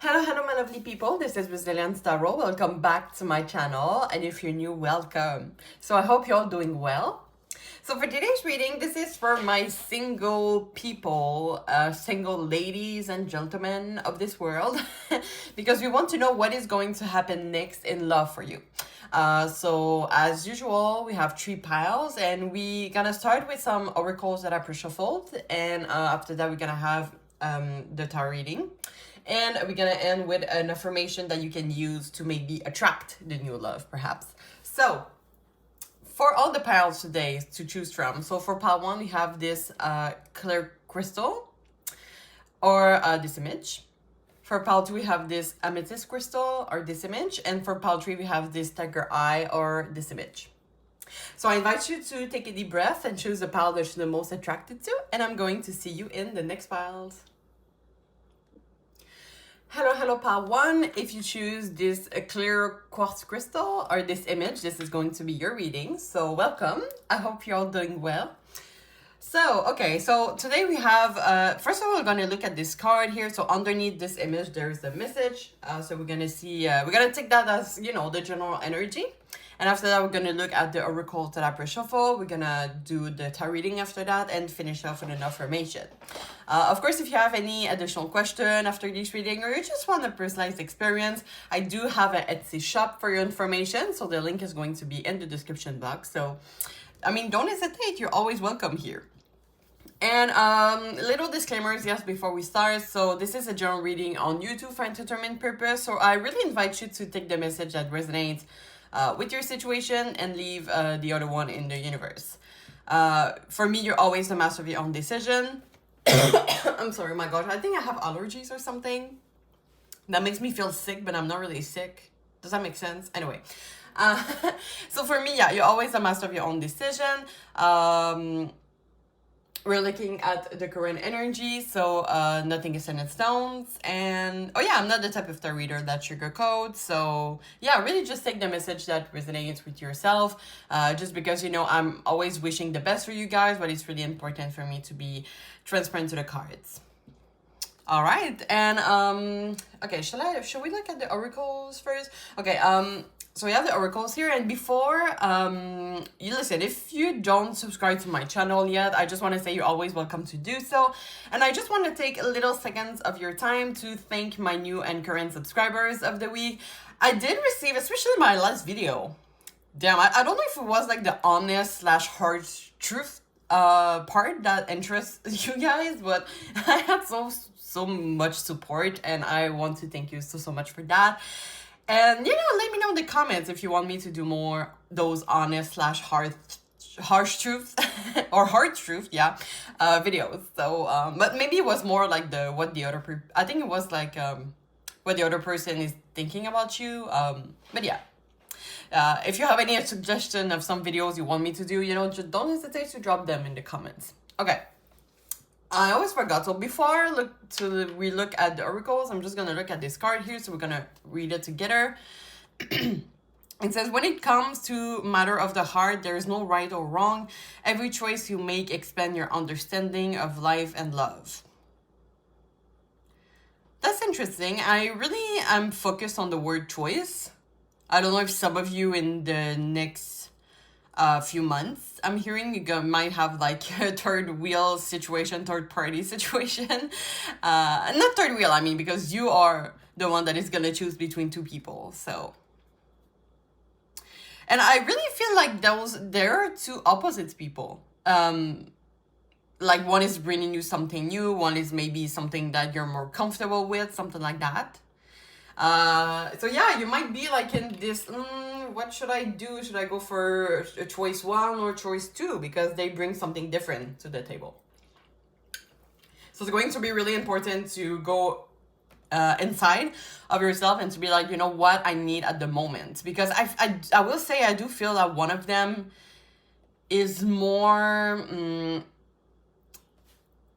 Hello, my lovely people. This is Brazilian Tarot. Welcome back to my channel. And if you're new, welcome. So I hope you're all doing well. So for today's reading, this is for my single people, single ladies and gentlemen of this world, because we want to know what is going to happen next in love for you. So as usual, we have 3 piles, and we're gonna start with some oracles that are pre-shuffled, and after that we're gonna have the tarot reading. And we're gonna end with an affirmation that you can use to maybe attract the new love, perhaps. So, for all the piles today to choose from. So for pile 1, we have this clear crystal, or this image. For pile 2, we have this amethyst crystal, or this image. And for pile 3, we have this tiger eye, or this image. So I invite you to take a deep breath and choose the pile that you're the most attracted to. And I'm going to see you in the next piles. Hello, pile 1. If you choose this clear quartz crystal or this image, this is going to be your reading. So welcome. I hope you're all doing well. So, okay, so today we have, first of all, we're going to look at this card here. So underneath this image, there's a message. So we're going to see, we're going to take that as, you know, the general energy. And after that, we're going to look at the oracles that I pre-shuffle. We're going to do the tarot reading after that and finish off with an affirmation. Of course, if you have any additional question after this reading, or you just want a personalized experience, I do have an Etsy shop for your information. So the link is going to be in the description box. So, I mean, don't hesitate. You're always welcome here. And little disclaimers, yes, before we start. So this is a general reading on YouTube for entertainment purpose. So I really invite you to take the message that resonates with your situation and leave the other one in the universe. For me, you're always the master of your own decision. I'm sorry, my gosh, I think I have allergies or something. That makes me feel sick, but I'm not really sick. Does that make sense? Anyway. So for me, yeah, you're always the master of your own decision. We're looking at the current energy, so nothing is set in stones. And, oh yeah, I'm not the type of tarot reader that sugarcoats. So, yeah, really just take the message that resonates with yourself. Just because, you know, I'm always wishing the best for you guys, but it's really important for me to be transparent to the cards. All right, and, okay, shall we look at the oracles first? Okay, so we have the oracles here, and before you listen, if you don't subscribe to my channel yet, I just want to say you're always welcome to do so. And I just want to take a little seconds of your time to thank my new and current subscribers of the week. I did receive, especially my last video. Damn, I don't know if it was like the honest / hard truth part that interests you guys, but I had so much support, and I want to thank you so much for that. And, you know, let me know in the comments if you want me to do more those honest / harsh truth or hard truth, yeah, videos. So, but maybe it was more like what the other person is thinking about you. But yeah, if you have any suggestion of some videos you want me to do, you know, just don't hesitate to drop them in the comments. Okay. I always forgot. So before we look at the oracles, I'm just going to look at this card here. So we're going to read it together. It says, when it comes to matter of the heart, there is no right or wrong. Every choice you make expand your understanding of life and love. That's interesting. I really am focused on the word choice. I don't know if some of you in the next few months, I'm hearing you might have like a third party situation. Not third wheel, I mean, because you are the one that is gonna choose between 2 people. So, and I really feel like there are 2 opposite people. Like one is bringing you something new, one is maybe something that you're more comfortable with, something like that. So yeah, you might be like in this, what should I do? Should I go for choice 1 or choice 2? Because they bring something different to the table. So it's going to be really important to go inside of yourself and to be like, you know what I need at the moment. Because I will say I do feel that one of them is more,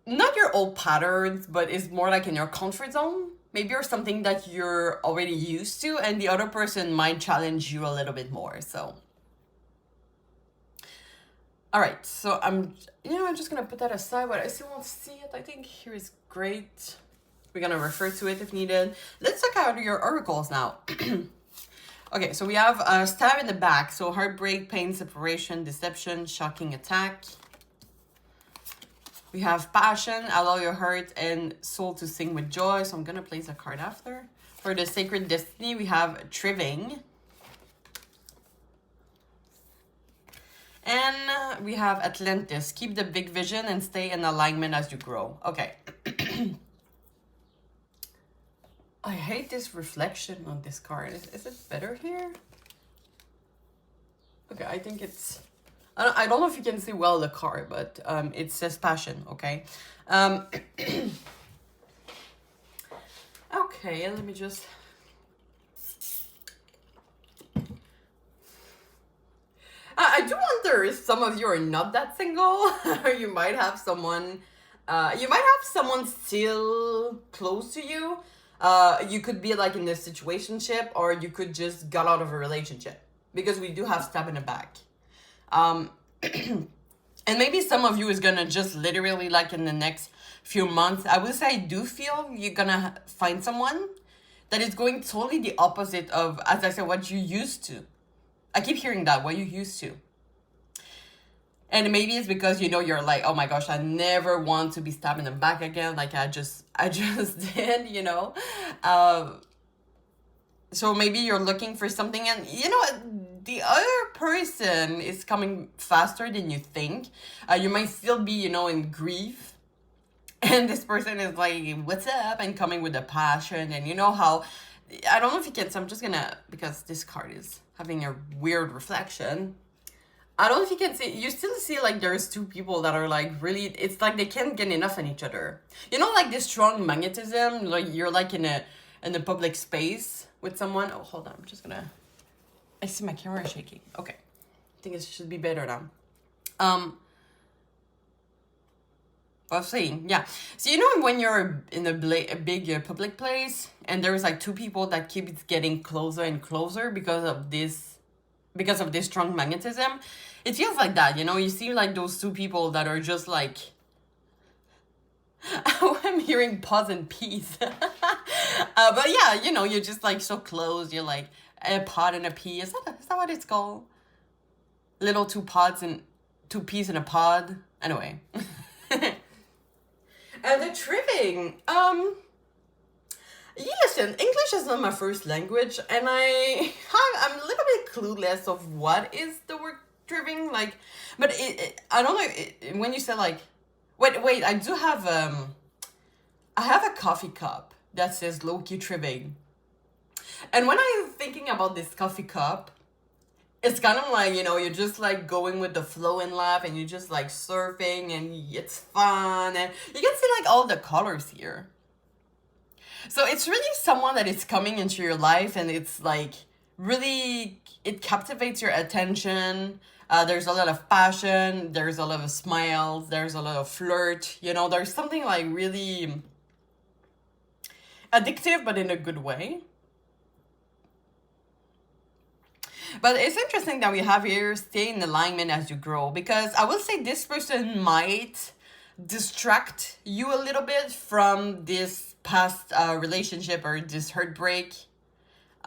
not your old patterns, but is more like in your comfort zone. Maybe you're something that you're already used to, and the other person might challenge you a little bit more. So, all right. So I'm just gonna put that aside, but I still want to see it. I think here is great. We're gonna refer to it if needed. Let's check out your oracles now. Okay, so we have a stab in the back. So heartbreak, pain, separation, deception, shocking attack. We have passion, allow your heart and soul to sing with joy. So I'm gonna place a card after. For the sacred destiny, we have triving. And we have Atlantis. Keep the big vision and stay in alignment as you grow. Okay. I hate this reflection on this card. Is it better here? Okay, I think it's... I don't know if you can see well the card, but it says passion, okay? Okay, let me just... I do wonder if some of you are not that single, or you might have someone, still close to you. You could be like in a situationship, or you could just get out of a relationship, because we do have stab in the back. And maybe some of you is gonna just literally like in the next few months, I would say I do feel you're gonna find someone that is going totally the opposite of, as I said, what you used to. I keep hearing that, what you used to. And maybe it's because, you're like, oh my gosh, I never want to be stabbed in the back again. Like I just did, So maybe you're looking for something and, the other person is coming faster than you think. You might still be, in grief. And this person is like, what's up? And coming with a passion. And you know how, I don't know if you can, so I'm just gonna, because this card is having a weird reflection. I don't know if you can see, you still see like there's two people that are like really, it's like they can't get enough on each other. Like this strong magnetism, like you're like in a public space with someone. Oh, hold on, I'm just gonna, I see my camera shaking. Okay, I think it should be better now. I was saying, yeah. So when you're in a big public place and there's like two people that keep getting closer and closer because of this strong magnetism, it feels like that, you see like those two people that are just like, I'm hearing pause and peace. But yeah, you're just like so close, you're like a pod and a pea. Is that what it's called? Little two pods and two peas in a pod. Anyway. And the triving, listen, English is not my first language, and I'm a little bit clueless of what is the word triving, like, but I don't know, when you say like, wait, I do have, I have a coffee cup that says low-key triving, and when I'm thinking about this coffee cup, it's kind of like, you're just like going with the flow in life and you're just like surfing and it's fun and you can see like all the colors here. So it's really someone that is coming into your life and it's like really, it captivates your attention. There's a lot of passion. There's a lot of smiles. There's a lot of flirt. There's something like really addictive, but in a good way. But it's interesting that we have here, stay in alignment as you grow, because I will say this person might distract you a little bit from this past relationship or this heartbreak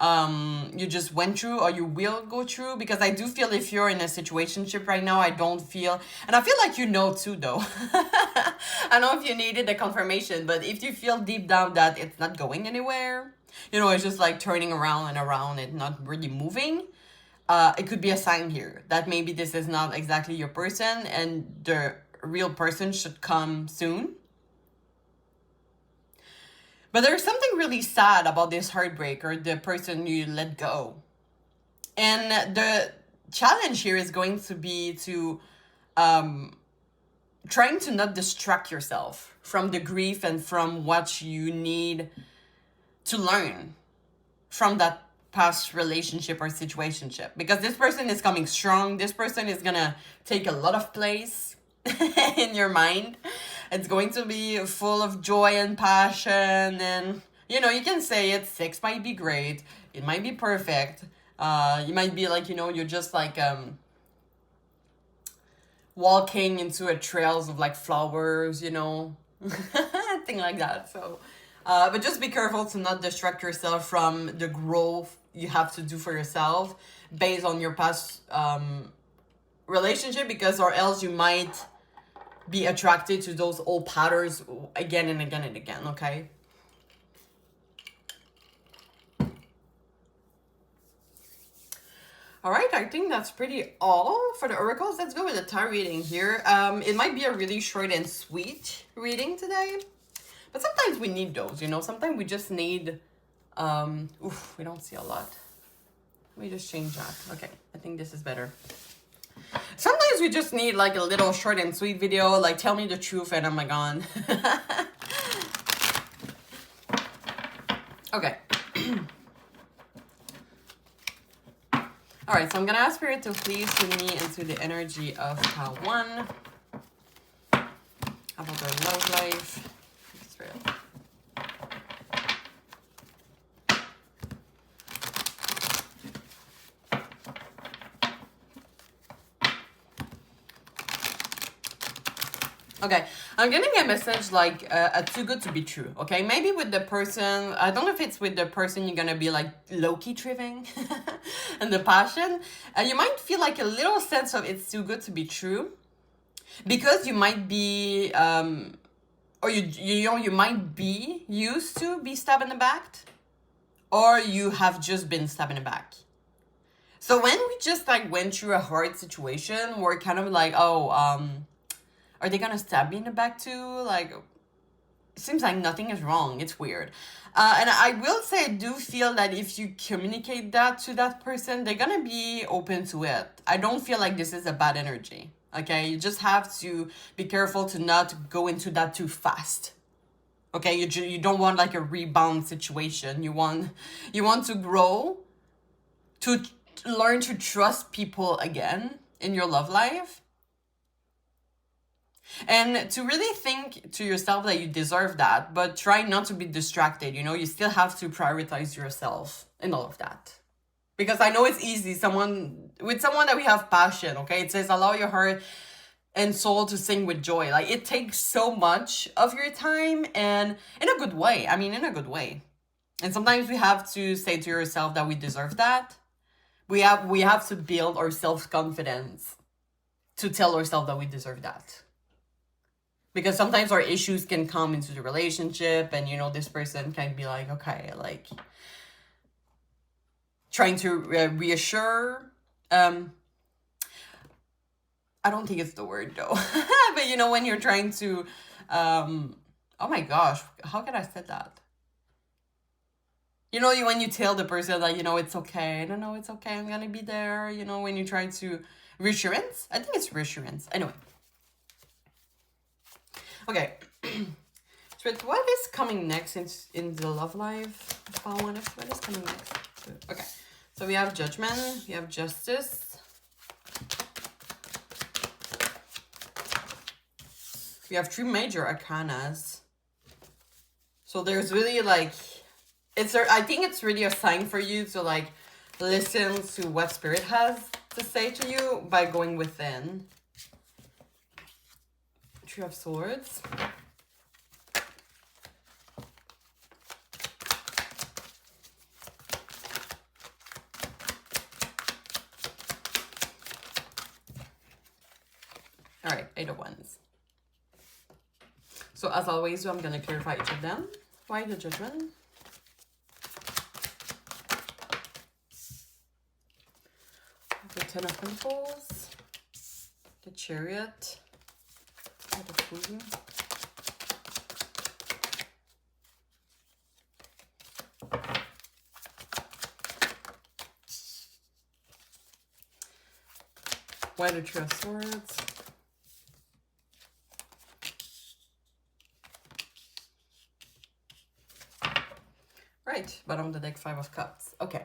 you just went through or you will go through, because I do feel if you're in a situationship right now, I don't feel, and I feel like too though. I don't know if you needed the confirmation, but if you feel deep down that it's not going anywhere, it's just like turning around and not really moving. It could be a sign here that maybe this is not exactly your person and the real person should come soon. But there's something really sad about this heartbreak or the person you let go. And the challenge here is going to be to trying to not distract yourself from the grief and from what you need to learn from that past relationship or situationship, because this person is coming strong. This person is gonna take a lot of place in your mind. It's going to be full of joy and passion, and you can say it. Sex might be great, it might be perfect, you might be like, you're just like walking into a trails of like flowers, thing like that. So But just be careful to not distract yourself from the growth you have to do for yourself based on your past relationship, because or else you might be attracted to those old patterns again and again and again, okay? All right, I think that's pretty all for the oracles. Let's go with the tarot reading here. It might be a really short and sweet reading today, but sometimes we need those, you know? Sometimes we just need, we don't see a lot. Let me just change that. Okay, I think this is better. Sometimes we just need like a little short and sweet video, like tell me the truth and I'm gone. Okay. All right, so I'm gonna ask Spirit to please send me into the energy of pile 1. About their love life. Spirit. Okay, I'm getting a message like too good to be true, okay? Maybe with the person, I don't know if it's with the person you're gonna be like low-key tripping and the passion. You might feel like a little sense of it's too good to be true because you might be, or you might be used to be stabbed in the back, or you have just been stabbed in the back. So when we just like went through a hard situation, we're kind of like, oh, are they gonna stab me in the back too? Like, it seems like nothing is wrong. It's weird. And I will say I do feel that if you communicate that to that person, they're gonna be open to it. I don't feel like this is a bad energy. Okay, you just have to be careful to not go into that too fast. Okay, you don't want like a rebound situation. You want to grow, to learn to trust people again in your love life. And to really think to yourself that you deserve that, but try not to be distracted. You know, you still have to prioritize yourself and all of that. Because I know it's easy, with someone that we have passion, okay? It says, allow your heart and soul to sing with joy. Like, it takes so much of your time, and in a good way. I mean, in a good way. And sometimes we have to say to yourself that we deserve that. We have to build our self-confidence to tell ourselves that we deserve that. Because sometimes our issues can come into the relationship and, you know, this person can be like, okay, like, trying to reassure. I don't think it's the word, though. But, you know, when you're trying to, oh my gosh, how can I say that? You know, when you tell the person that, you know, it's okay. No, it's okay. I'm going to be there. You know, when you try to reassurance. I think it's reassurance. Anyway. Okay. So what is coming next in the love life? What is coming next? Okay. So we have judgment. We have justice. We have 3 major arcanas. So there's really like, I think it's really a sign for you to like listen to what Spirit has to say to you by going within. 3 of Swords. All right, 8 of Wands. So as always, I'm going to clarify each of them. Why the Judgment? The 10 of Pentacles. The Chariot. The Fool. Why the Two of Swords? Right, bottom of the deck, 5 of Cups. Okay.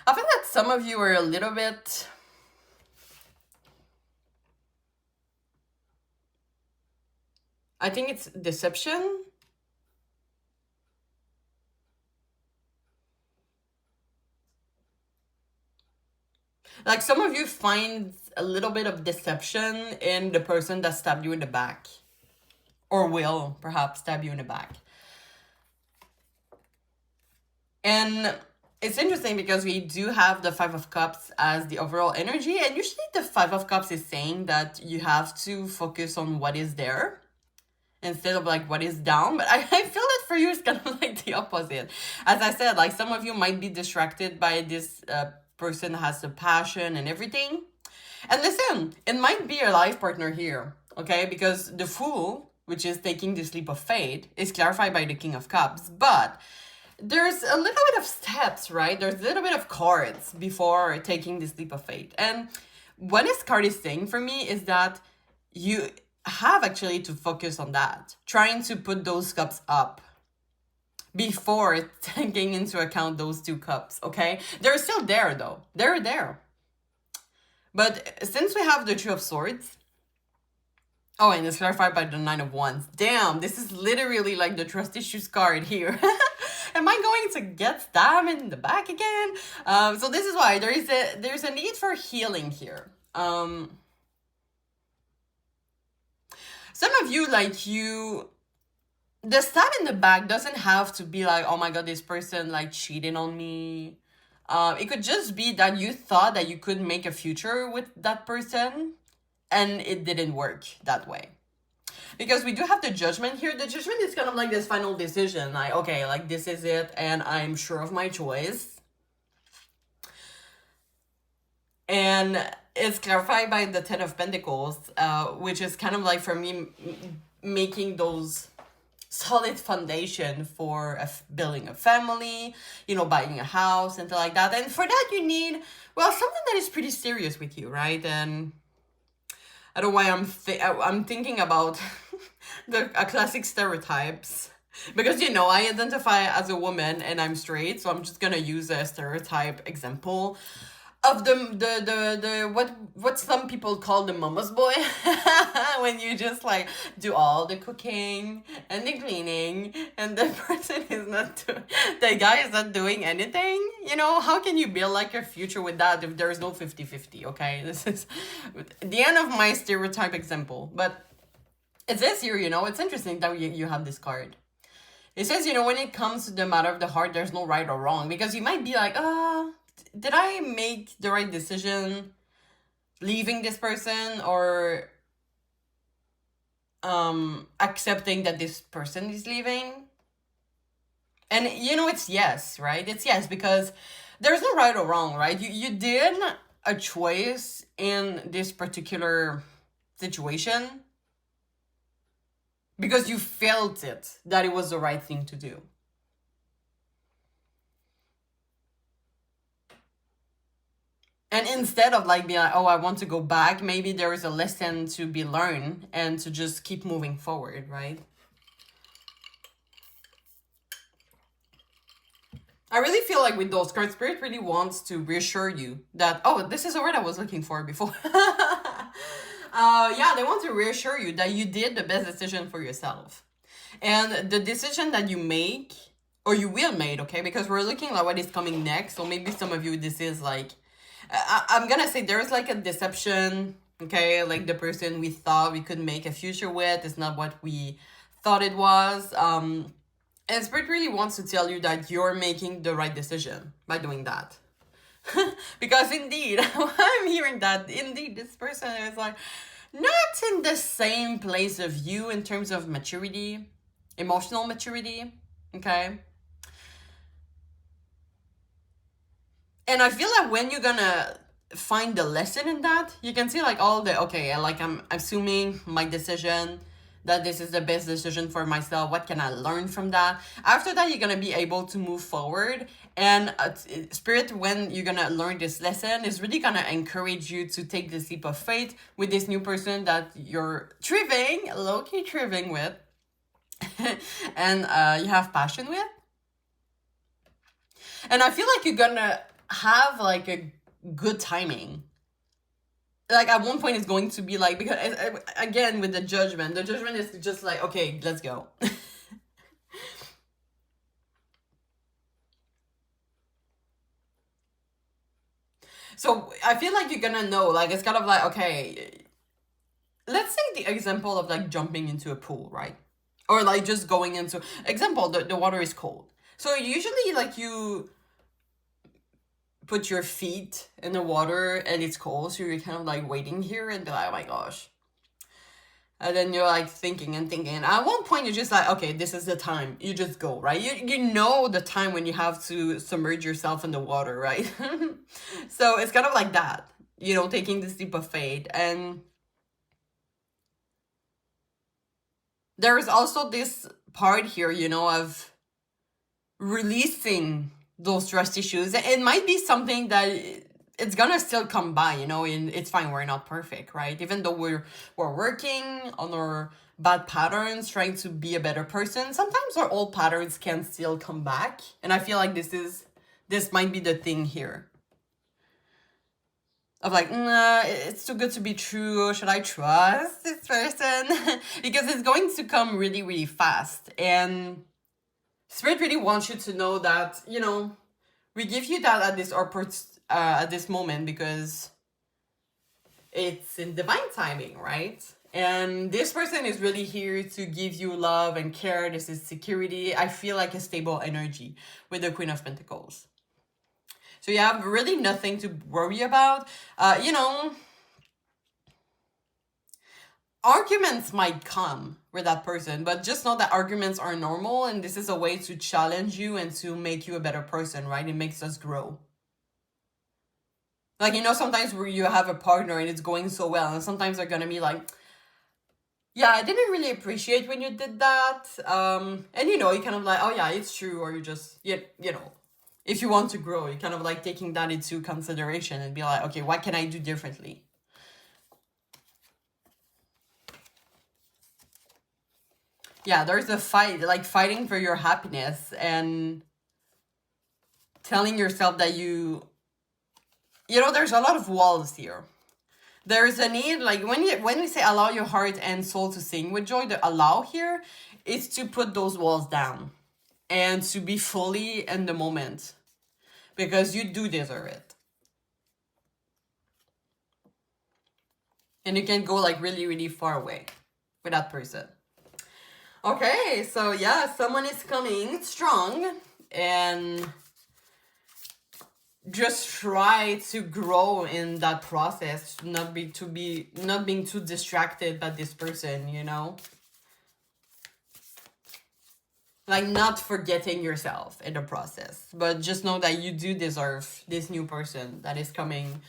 I think that some of you are a little bit... I think it's deception. Like some of you find a little bit of deception in the person that stabbed you in the back, or will perhaps stab you in the back. And it's interesting because we do have the Five of Cups as the overall energy, and usually the Five of Cups is saying that you have to focus on what is there instead of like what is down. But I feel that for you it's kind of like the opposite. As I said, like some of you might be distracted by this person that has the passion and everything. And listen, it might be your life partner here, okay? Because the Fool, which is taking this leap of faith, is clarified by the King of Cups. But there's a little bit of steps, right? There's a little bit of cards before taking this leap of faith. And what this card is saying for me is that you have actually to focus on that, trying to put those cups up before taking into account those two cups, okay? They're still there though. They're there. But since we have the Two of Swords, oh, and it's clarified by the Nine of Wands. Damn, this is literally like the trust issues card here. Am I going to get stabbed in the back again? So this is why there's a need for healing here. Some of you, like you, the stab in the back doesn't have to be like, oh my god, this person like cheating on me. It could just be that you thought that you could make a future with that person and it didn't work that way. Because we do have the Judgment here. The Judgment is kind of like this final decision. Like, okay, like this is it and I'm sure of my choice. And it's clarified by the Ten of Pentacles, which is kind of like for me making those solid foundation for building a family, you know, buying a house and like that. And for that you need, well, something that is pretty serious with you, right? And I don't know why I'm thinking about a classic stereotypes, because you know I identify as a woman and I'm straight, so I'm just gonna use a stereotype example of the what some people call the mama's boy. When you just like do all the cooking and the cleaning and the person is not the guy is not doing anything, you know, how can you build like a future with that if there's no 50-50? Okay, this is the end of my stereotype example. But it says here, you know, it's interesting that you have this card. It says, you know, when it comes to the matter of the heart, there's no right or wrong, because you might be like, did I make the right decision leaving this person, or accepting that this person is leaving? And you know, it's yes, right? It's yes, because there's no right or wrong, right? You did a choice in this particular situation because you felt it, that it was the right thing to do. And instead of like being like, oh, I want to go back, maybe there is a lesson to be learned and to just keep moving forward, right? I really feel like with those cards, Spirit really wants to reassure you that, oh, this is a word I was looking for before. Yeah, they want to reassure you that you did the best decision for yourself. And the decision that you make, or you will make, okay? Because we're looking at what is coming next. So maybe some of you, this is like, I'm gonna say there's like a deception, okay? Like the person we thought we could make a future with is not what we thought it was. And Spirit really wants to tell you that you're making the right decision by doing that. Because indeed, I'm hearing that indeed this person is like not in the same place of you in terms of maturity, emotional maturity, okay? And I feel like when you're gonna find the lesson in that, you can see like all the, okay, like I'm assuming my decision, that this is the best decision for myself. What can I learn from that? After that, you're gonna be able to move forward. And Spirit, when you're gonna learn this lesson, is really gonna encourage you to take this leap of faith with this new person that you're low-key triving with, and you have passion with. And I feel like you're gonna have like a good timing. Like at one point it's going to be like, because again with the judgment is just like, okay, let's go. So I feel like you're gonna know, like, it's kind of like, okay, let's say the example of like jumping into a pool, right? Or like just going into, example, the water is cold. So usually like you put your feet in the water and it's cold, so you're kind of like waiting here and be like, oh my gosh. And then you're like thinking and thinking. And at one point, you're just like, okay, this is the time. You just go, right? You know the time when you have to submerge yourself in the water, right? So it's kind of like that, you know, taking this leap of faith. And there is also this part here, you know, of releasing those trust issues. It might be something that it's gonna still come by, you know, and it's fine, we're not perfect, right? Even though we're working on our bad patterns, trying to be a better person, sometimes our old patterns can still come back. And I feel like this might be the thing here. Of like, nah, it's too good to be true. Should I trust this person? Because it's going to come really, really fast. And Spirit really wants you to know that, you know, we give you that at this moment because it's in divine timing, right? And this person is really here to give you love and care. This is security. I feel like a stable energy with the Queen of Pentacles. So you have really nothing to worry about. You know, arguments might come with that person, but just know that arguments are normal, and this is a way to challenge you and to make you a better person, right? It makes us grow. Like, you know, sometimes where you have a partner and it's going so well, and sometimes they're gonna be like, yeah, I didn't really appreciate when you did that. And you know, you kind of like, oh yeah, it's true, or you just, you know, if you want to grow, you kind of like taking that into consideration and be like, okay, what can I do differently? Yeah, there's a fight, like fighting for your happiness and telling yourself that you know, there's a lot of walls here. There's a need, like when we say allow your heart and soul to sing with joy, the allow here is to put those walls down and to be fully in the moment, because you do deserve it. And you can go like really, really far away with that person. Okay, so yeah, someone is coming strong, and just try to grow in that process, not being too distracted by this person, you know? Like, not forgetting yourself in the process, but just know that you do deserve this new person that is coming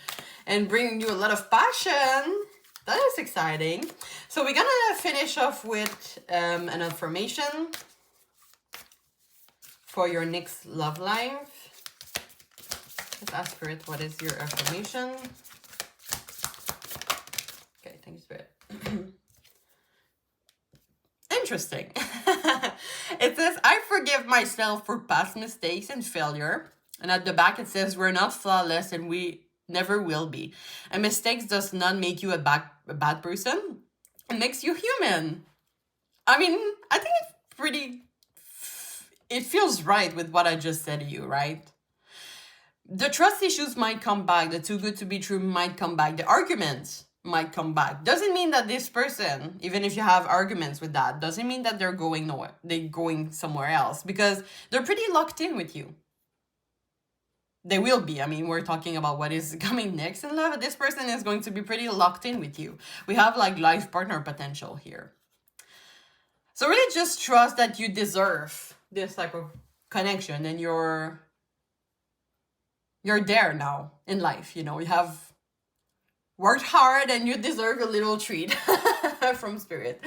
and bringing you a lot of passion. That is exciting. So we're gonna finish off with an affirmation for your next love life. Let's ask Spirit, what is your affirmation? Okay, thank you, Spirit. Interesting. It says, I forgive myself for past mistakes and failure. And at the back it says, we're not flawless and we never will be. And mistakes does not make you a bad person. It makes you human. I mean, I think it's pretty... It feels right with what I just said to you, right? The trust issues might come back. The too good to be true might come back. The arguments might come back. Doesn't mean that this person, even if you have arguments with that, doesn't mean that they're going nowhere. They're going somewhere else, because they're pretty locked in with you. They will be. I mean, we're talking about what is coming next in love. This person is going to be pretty locked in with you. We have like life partner potential here. So really just trust that you deserve this type of connection, and you're there now in life. You know, you have worked hard and you deserve a little treat from Spirit.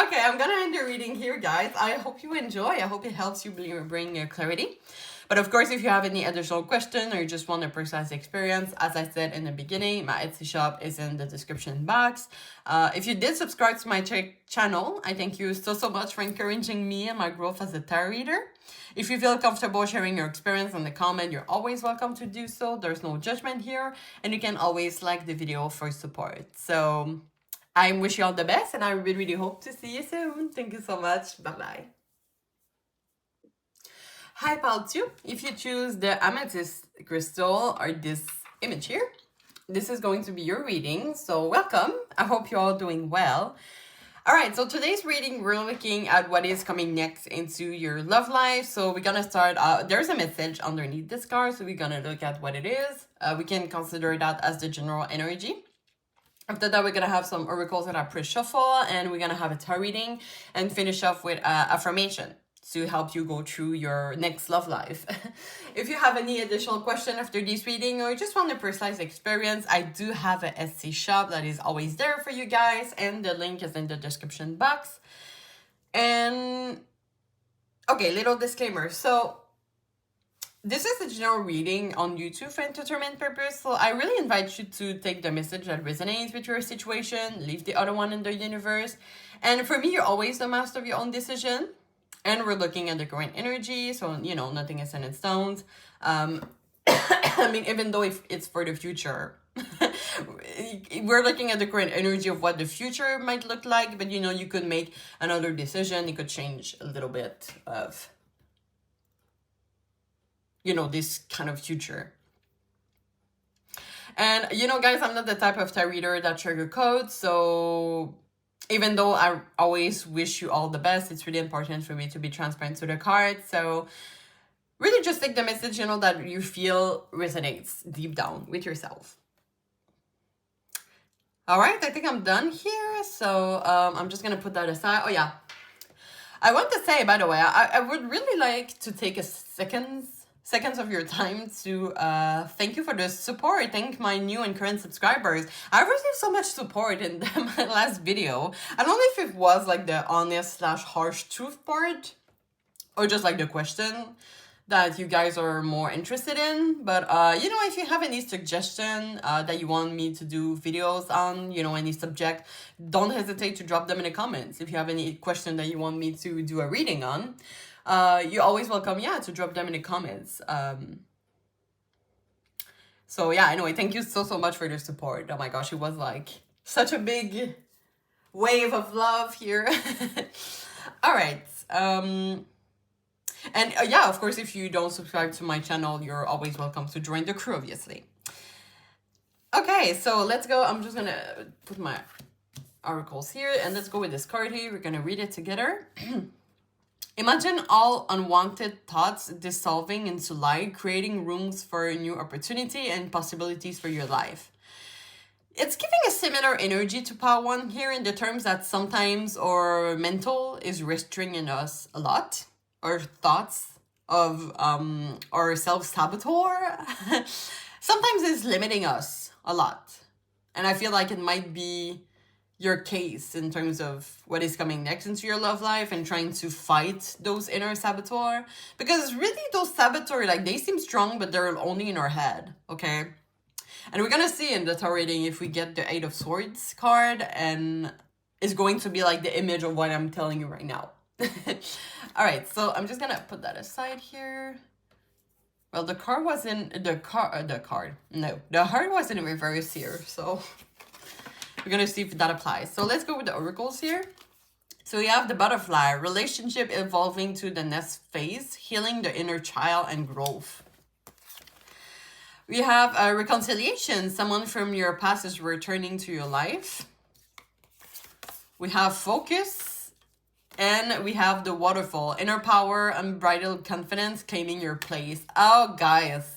Okay, I'm gonna end the reading here, guys. I hope you enjoy. I hope it helps you bring clarity. But of course, if you have any additional question or you just want a personalized experience, as I said in the beginning, my Etsy shop is in the description box. If you did subscribe to my channel, I thank you so much for encouraging me and my growth as a tarot reader. If you feel comfortable sharing your experience in the comment, you're always welcome to do so. There's no judgment here, and you can always like the video for support. So I wish you all the best, and I really hope to see you soon. Thank you so much. Bye-bye. Hi, Pal 2. If you choose the Amethyst crystal or this image here. This is going to be your reading, so welcome. I hope you're all doing well. All right, so today's reading, we're looking at what is coming next into your love life. So we're gonna start, there's a message underneath this card, so we're gonna look at what it is. We can consider that as the general energy. After that, we're gonna have some oracles that are pre-shuffle, and we're gonna have a tarot reading, and finish off with affirmation to help you go through your next love life. If you have any additional question after this reading, or you just want a personalized experience, I do have a Etsy shop that is always there for you guys, and the link is in the description box. And okay, little disclaimer. So this is a general reading on YouTube for entertainment purpose, so I really invite you to take the message that resonates with your situation, leave the other one in the universe. And for me, you're always the master of your own decision. And we're looking at the current energy, so, you know, nothing is set in stones. I mean, even though if it's for the future, we're looking at the current energy of what the future might look like, but, you know, you could make another decision. You could change a little bit of, you know, this kind of future. And, you know, guys, I'm not the type of tarot reader that sugarcoats, so even though I always wish you all the best, it's really important for me to be transparent to the card. So really just take the message, you know, that you feel resonates deep down with yourself. All right, I think I'm done here. So I'm just going to put that aside. Oh, yeah. I want to say, by the way, I would really like to take a seconds of your time to thank you for the support. Thank my new and current subscribers. I've received so much support in my last video. I don't know if it was like the honest / harsh truth part, or just like the question that you guys are more interested in. But you know, if you have any suggestion that you want me to do videos on, you know, any subject, don't hesitate to drop them in the comments. If you have any question that you want me to do a reading on, you're always welcome, yeah, to drop them in the comments. So yeah, anyway, thank you so much for the support. Oh my gosh, it was like such a big wave of love here. All right. And yeah, of course, if you don't subscribe to my channel, you're always welcome to join the crew, obviously. Okay, so let's go. I'm just gonna put my oracles here, and let's go with this card here. We're gonna read it together. Imagine all unwanted thoughts dissolving into light, creating rooms for new opportunity and possibilities for your life. It's giving a similar energy to Power 1 here, in the terms that sometimes our mental is restricting us a lot. Our thoughts of our self-saboteur sometimes is limiting us a lot. And I feel like it might be your case in terms of what is coming next into your love life, and trying to fight those inner saboteur, because really those saboteur, like, they seem strong, but they're only in our head. Okay, and we're gonna see in the tarot reading if we get the 8 of Swords card, and it's going to be like the image of what I'm telling you right now. All right, so I'm just gonna put that aside here. Well, the card was in the heart was in reverse here, so we're going to see if that applies. So let's go with the oracles here. So we have the butterfly, relationship evolving to the next phase, healing the inner child and growth. We have a reconciliation, someone from your past is returning to your life. We have focus, and we have the waterfall, inner power, unbridled confidence, claiming your place. Oh, guys,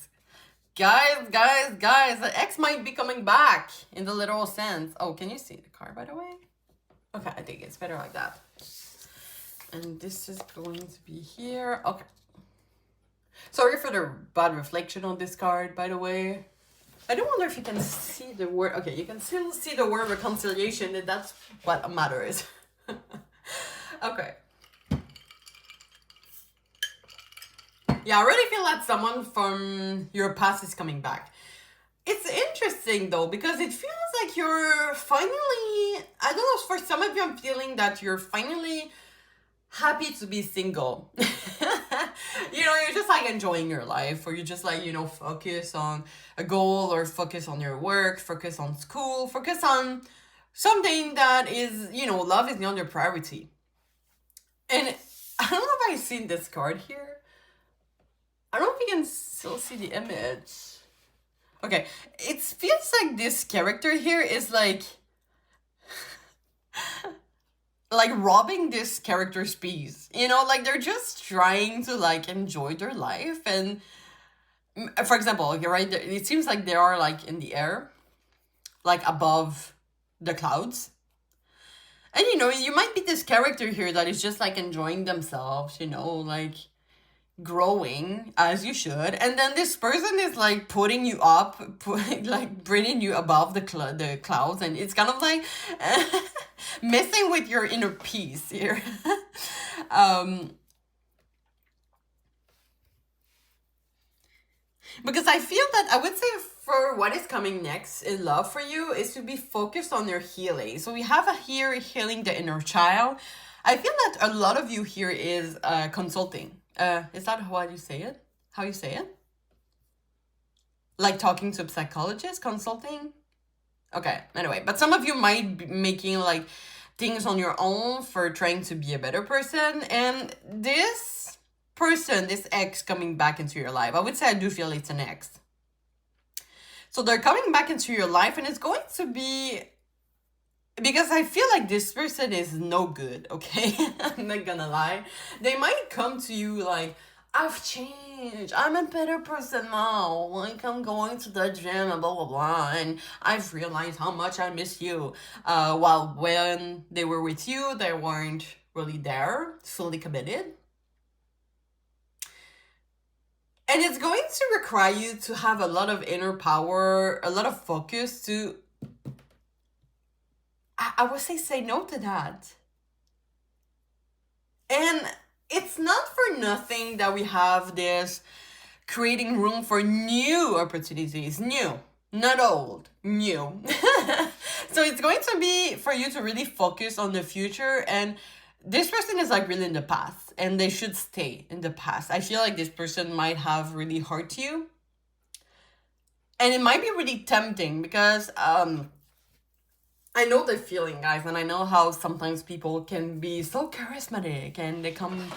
the ex might be coming back in the literal sense. Oh, can you see the card, by the way? Okay, I think it's better like that. And this is going to be here. Okay. Sorry for the bad reflection on this card, by the way. I don't wonder if you can see the word. Okay, you can still see the word reconciliation, and that's what matters. Okay. Yeah, I really feel like someone from your past is coming back. It's interesting, though, because it feels like you're finally, I don't know, for some of you, I'm feeling that you're finally happy to be single. You know, you're just like enjoying your life, or you just like, you know, focus on a goal, or focus on your work, focus on school, focus on something that is, you know, love is not your priority. And I don't know if I've seen this card here. I don't know if you can still see the image. Okay, it feels like this character here is like robbing this character's peace. You know, like they're just trying to like enjoy their life. And for example, okay, right, it seems like they are like in the air, like above the clouds. And you know, you might be this character here that is just like enjoying themselves, you know, like growing as you should. And then this person is like putting you up, like bringing you above the clouds. And it's kind of like messing with your inner peace here. Because I feel that I would say for what is coming next in love for you is to be focused on your healing. So we have a here healing the inner child. I feel that a lot of you here is consulting. Is that how you say it? How you say it? Like talking to a psychologist, consulting? Okay, anyway, but some of you might be making like things on your own for trying to be a better person. And this person, this ex coming back into your life, I would say I do feel it's an ex. So they're coming back into your life and it's going to be, because I feel like this person is no good, okay? I'm not gonna lie. They might come to you like, I've changed. I'm a better person now. Like, I'm going to the gym and blah, blah, blah. And I've realized how much I miss you. While when they were with you, they weren't really there, fully committed. And it's going to require you to have a lot of inner power, a lot of focus to, I would say no to that. And it's not for nothing that we have this creating room for new opportunities, new, not old, new. So it's going to be for you to really focus on the future. And this person is like really in the past and they should stay in the past. I feel like this person might have really hurt you. And it might be really tempting because I know the feeling, guys, and I know how sometimes people can be so charismatic and they come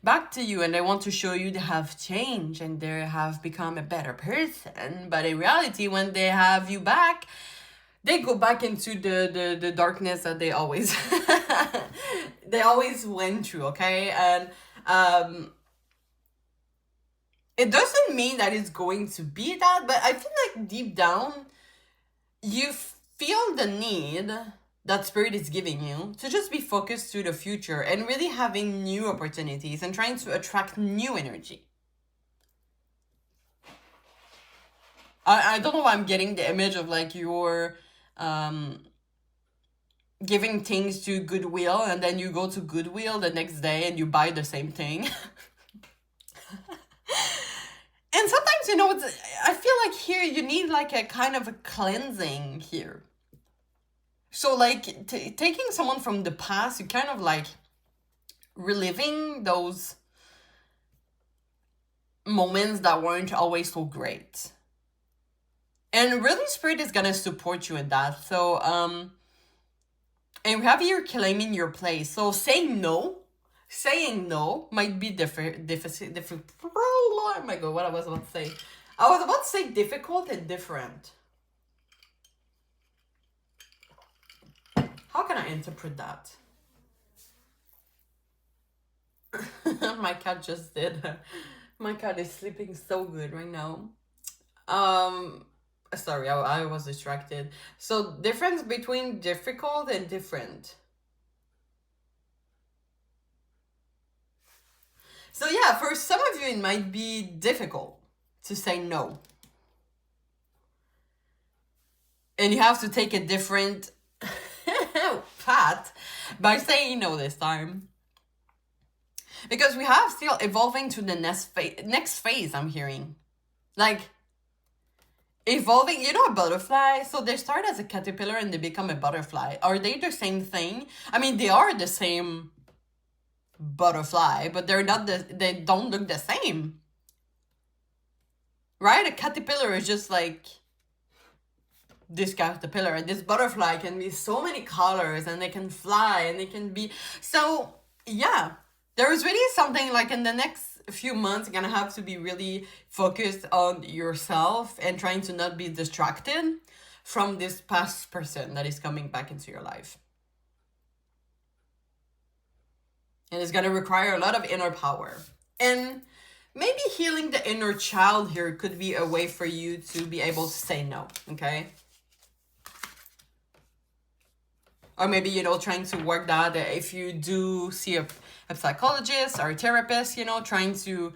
back to you and they want to show you they have changed and they have become a better person. But in reality, when they have you back, they go back into the darkness that they always they always went through, okay? And it doesn't mean that it's going to be that, but I feel like deep down, you feel the need that spirit is giving you to just be focused to the future and really having new opportunities and trying to attract new energy. I don't know why I'm getting the image of like you're giving things to Goodwill and then you go to Goodwill the next day and you buy the same thing. And sometimes, you know, I feel like here you need like a kind of a cleansing here. So like taking someone from the past, you kind of like reliving those moments that weren't always so great. And really spirit is gonna support you in that. So and we have here claiming your place. So saying no might be different. Oh my god, what I was about to say. I was about to say difficult and different. How can I interpret that? My cat just did. My cat is sleeping so good right now. Sorry, I was distracted. So difference between difficult and different. So yeah, for some of you, it might be difficult to say no. And you have to take a different path by saying no this time. Because we have still evolving to the next phase, I'm hearing. Like, evolving, you know, a butterfly? So they start as a caterpillar and they become a butterfly. Are they the same thing? I mean, they are the same butterfly, but they're not they don't look the same. Right? A caterpillar is just like this caterpillar, and this butterfly can be so many colors and they can fly and they can be so yeah, there is really something like in the next few months, you're gonna have to be really focused on yourself and trying to not be distracted from this past person that is coming back into your life. And it's gonna require a lot of inner power. And maybe healing the inner child here could be a way for you to be able to say no, okay? Or maybe, you know, trying to work that if you do see a psychologist or a therapist, you know, trying to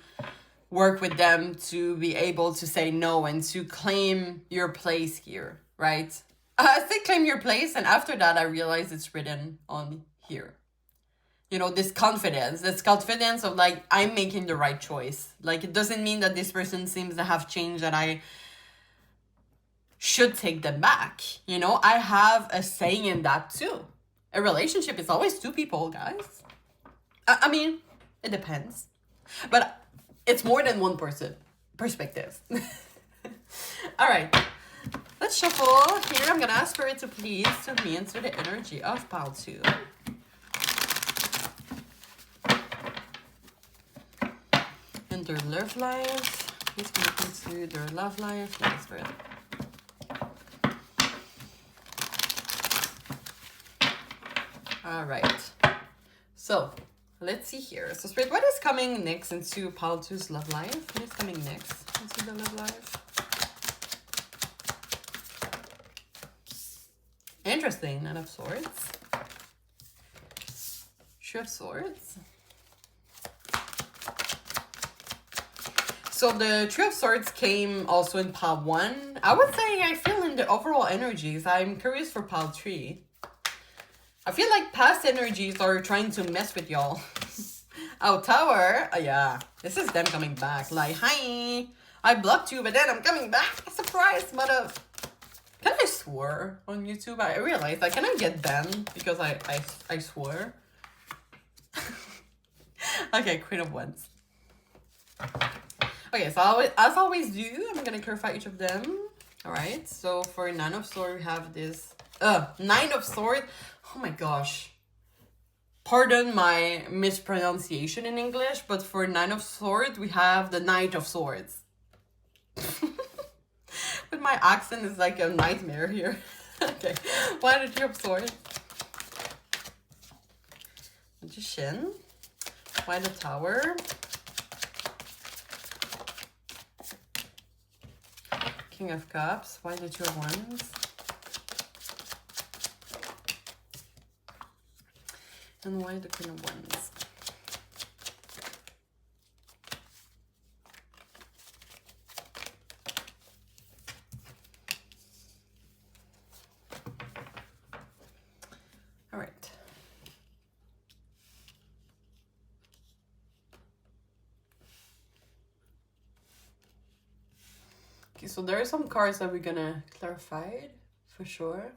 work with them to be able to say no and to claim your place here, right? I say claim your place, and after that, I realized it's written on here. You know, this confidence of like, I'm making the right choice. Like, it doesn't mean that this person seems to have changed, that I should take them back. You know, I have a saying in that too. A relationship is always two people, guys. I mean, it depends. But it's more than one person perspective. All right. Let's shuffle here. I'm going to ask Spirit to please tune me into the energy of pile 2. And their love life. Please connect into their love life. Yes, Spirit. All right. So, let's see here. So, Spirit, what is coming next into pile 2's love life? What is coming next into the love life? Interesting. Nine of Swords. Two of Swords. So the Three of Swords came also in pile 1. I would say I feel in the overall energies. I'm curious for pile 3. I feel like past energies are trying to mess with y'all. Oh, Tower. Oh, yeah. This is them coming back. Like, hi. I blocked you, but then I'm coming back. Surprise, mother. Can I swear on YouTube? I realized I cannot get banned because I swore. Okay, Queen of Wands. Okay, so as always do, I'm gonna clarify each of them. All right, so for Nine of Swords, we have this Nine of Swords. Oh my gosh. Pardon my mispronunciation in English, but for Nine of Swords, we have the Knight of Swords. But my accent is like a nightmare here. Okay, why the Two of Swords? Magician. Why the Tower? King of Cups. Why the Two of Wands? And why the Queen of Wands? All right. Okay, so there are some cards that we're gonna clarify for sure.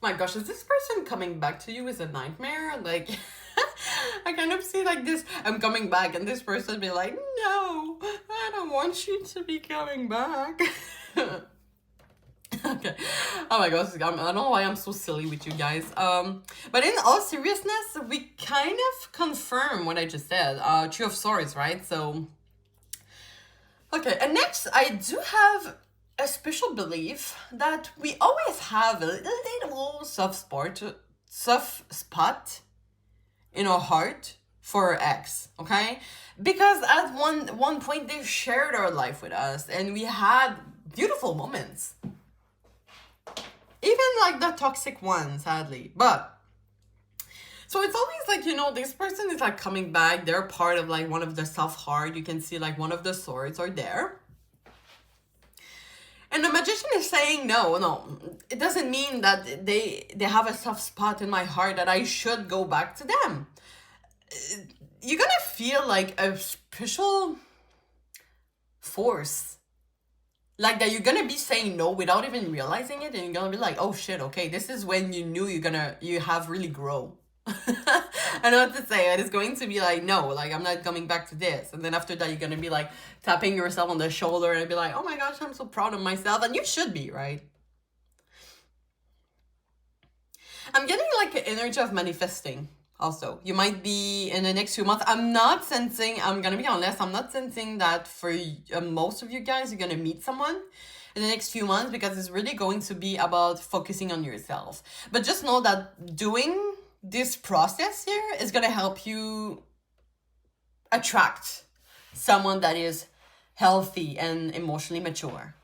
My gosh, is this person coming back to you as a nightmare? Like, I kind of see like this, I'm coming back, and this person be like, no, I don't want you to be coming back. Okay. Oh my gosh, I don't know why I'm so silly with you guys. But in all seriousness, we kind of confirm what I just said. Two of Swords, right? So, okay. And next, I do have a special belief that we always have a little soft spot in our heart for our ex, okay? Because at one point they shared our life with us and we had beautiful moments. Even like the toxic one, sadly. But so it's always like, you know, this person is like coming back. They're part of like one of the soft heart. You can see like one of the swords are there. And the Magician is saying, no, it doesn't mean that they have a soft spot in my heart that I should go back to them. You're gonna feel like a special force. Like that you're gonna be saying no without even realizing it, and you're gonna be like, oh shit, okay, this is when you knew you have really grown. I know what to say. It is going to be like, no, like I'm not coming back to this. And then after that, you're gonna be like tapping yourself on the shoulder and be like, oh my gosh, I'm so proud of myself. And you should be, right? I'm getting like an energy of manifesting also. You might be in the next few months. I'm not sensing, I'm gonna be honest, I'm not sensing that for most of you guys, you're gonna meet someone in the next few months, because it's really going to be about focusing on yourself. But just know that doing this process here is gonna help you attract someone that is healthy and emotionally mature.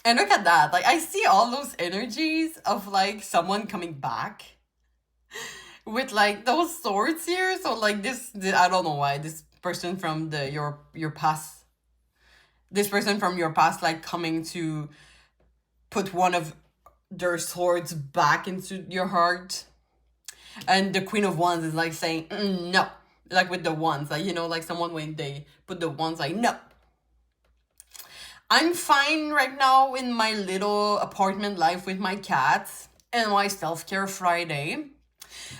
And look at that. Like, I see all those energies of like someone coming back with like those swords here. So like this I don't know why this person from your past, this person from your past, like coming to put one of their swords back into your heart. And the Queen of Wands is like saying, no. Like with the wands, like, you know, like someone when they put the wands, like, no. I'm fine right now in my little apartment life with my cats and my self-care Friday.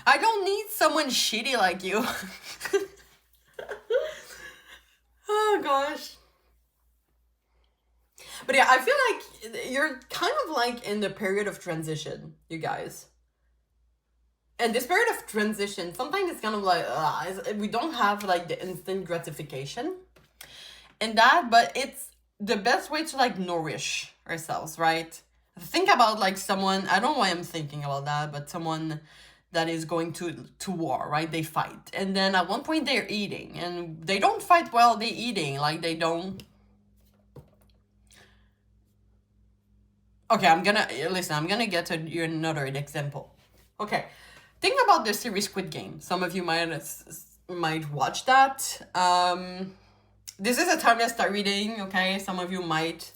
I don't need someone shitty like you. Oh gosh. But yeah, I feel like you're kind of like in the period of transition, you guys. And this period of transition, sometimes it's kind of like, we don't have like the instant gratification in that, but it's the best way to like nourish ourselves, right? Think about like someone, I don't know why I'm thinking about that, but someone that is going to war, right? They fight. And then at one point they're eating, and they don't fight while they're eating. Like they don't. Okay, I'm gonna get to you another example. Okay, think about the series Squid Game. Some of you might watch that. This is a timeless star reading, okay? Some of you might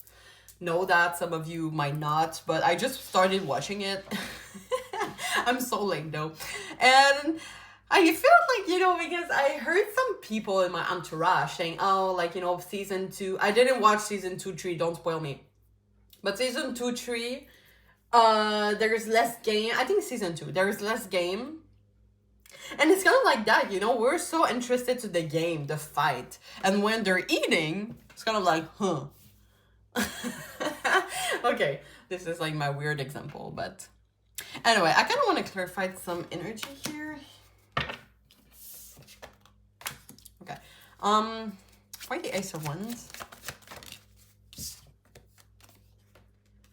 know that, some of you might not, but I just started watching it. I'm so late though. And I feel like, you know, because I heard some people in my entourage saying, oh, like, you know, season 2, I didn't watch season 2, 3, don't spoil me. But season 2, 3, there's less game. I think season 2, there's less game. And it's kind of like that, you know, we're so interested to the game, the fight. And when they're eating, it's kind of like, huh. Okay, this is like my weird example, but anyway, I kind of want to clarify some energy here. Okay, why the Ace of Wands?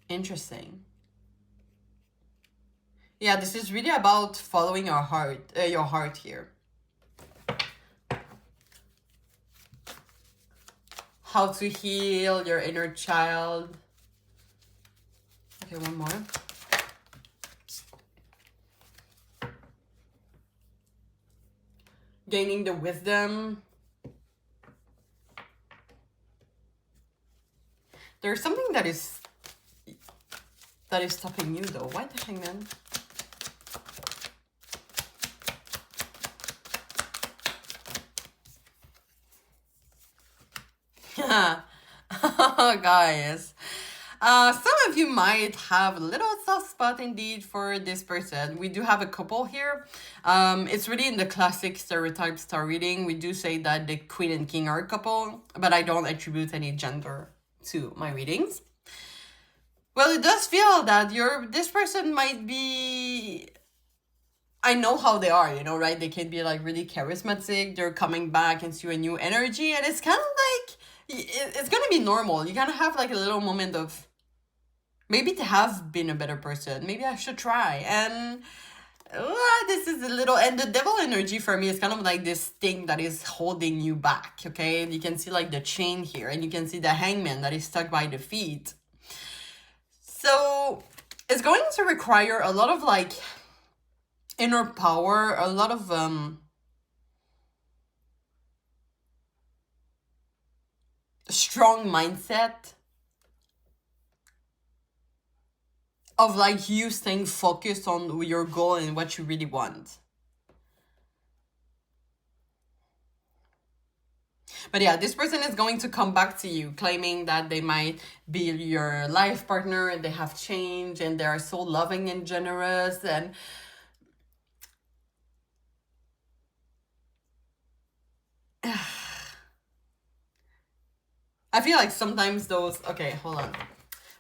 Interesting. Yeah, this is really about following your heart here. How to heal your inner child. Okay, one more. Gaining the wisdom. There's something that is stopping you though. Why the Hangman? Guys, some of you might have a little soft spot indeed for this person. We do have a couple here. It's really in the classic stereotype star reading. We do say that the Queen and King are a couple, but I don't attribute any gender to my readings. Well, it does feel that this person might be, I know how they are, you know, right? They can be like really charismatic. They're coming back into a new energy, and it's kind of like, it's gonna be normal. You're gonna have like a little moment of, maybe to have been a better person. Maybe I should try. And this is a little, and the devil energy for me is kind of like this thing that is holding you back, okay? You can see like the chain here, and you can see the hangman that is stuck by the feet. So it's going to require a lot of like inner power, a lot of strong mindset of like you staying focused on your goal and what you really want. But yeah, this person is going to come back to you claiming that they might be your life partner and they have changed and they are so loving and generous. And I feel like sometimes those, okay, hold on.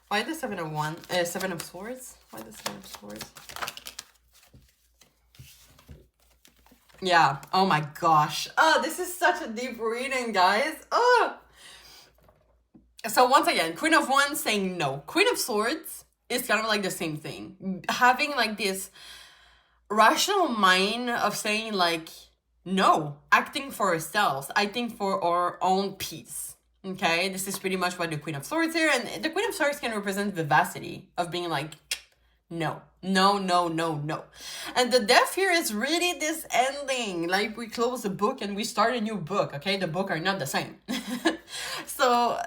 Why the Seven of Swords? Why the Seven of Swords? Yeah. Oh my gosh. Oh, this is such a deep reading, guys. Oh. So once again, Queen of Wands saying no. Queen of Swords is kind of like the same thing. Having like this rational mind of saying like, no, acting for ourselves, acting for our own peace. Okay, this is pretty much what the Queen of Swords here. And the Queen of Swords can represent vivacity of being like, no, no, no, no, no. And the Death here is really this ending. Like we close a book and we start a new book. Okay, the book are not the same. So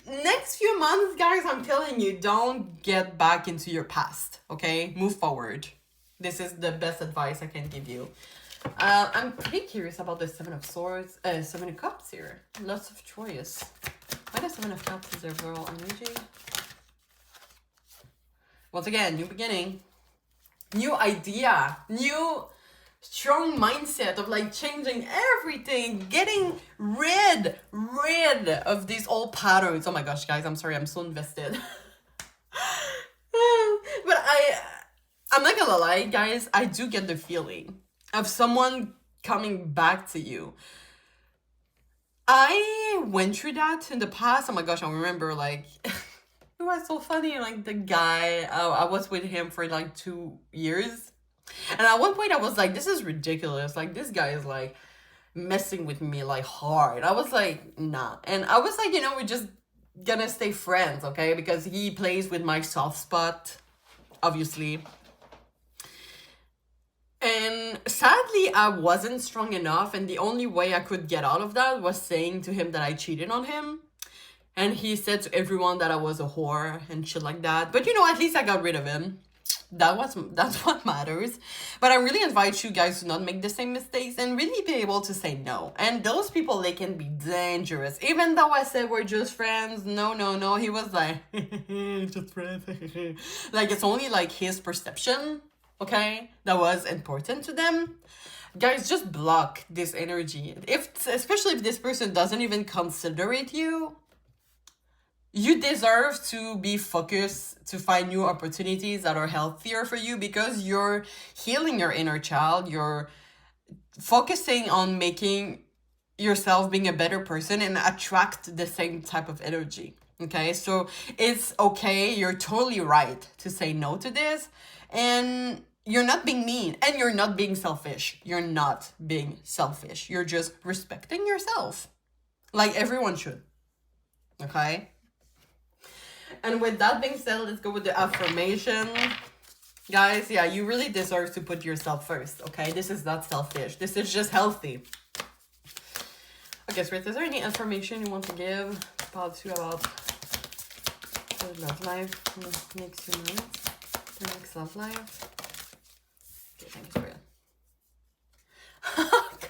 next few months, guys, I'm telling you, don't get back into your past. Okay, move forward. This is the best advice I can give you. I'm pretty curious about the Seven of Swords, Seven of Cups here. Lots of choice. Why the Seven of Cups is their overall energy? Once again, new beginning, new idea, new strong mindset of like changing everything, getting rid of these old patterns. Oh my gosh, guys, I'm sorry, I'm so invested. But I'm not gonna lie, guys, I do get the feeling of someone coming back to you. I went through that in the past. Oh my gosh, I remember like, it was so funny. Like the guy, I was with him for like 2 years. And at one point I was like, this is ridiculous. Like this guy is like messing with me like hard. I was like, nah. And I was like, you know, we're just gonna stay friends, okay? Because he plays with my soft spot, obviously. And sadly, I wasn't strong enough. And the only way I could get out of that was saying to him that I cheated on him. And he said to everyone that I was a whore and shit like that. But, you know, at least I got rid of him. That's what matters. But I really invite you guys to not make the same mistakes and really be able to say no. And those people, they can be dangerous. Even though I said we're just friends. No. He was like, just friends. Like, it's only like his perception, okay, that was important to them. Guys, just block this energy. Especially if this person doesn't even considerate you. You deserve to be focused to find new opportunities that are healthier for you because you're healing your inner child. You're focusing on making yourself being a better person and attract the same type of energy. Okay, so it's okay. You're totally right to say no to this. And you're not being mean and you're not being selfish. You're not being selfish. You're just respecting yourself like everyone should. Okay? And with that being said, let's go with the affirmation. Guys, yeah, you really deserve to put yourself first, okay? This is not selfish. This is just healthy. Okay, Spirit, is there any information you want to give about the love life in the next few minutes? The next love life? Okay, thank you, Spirit.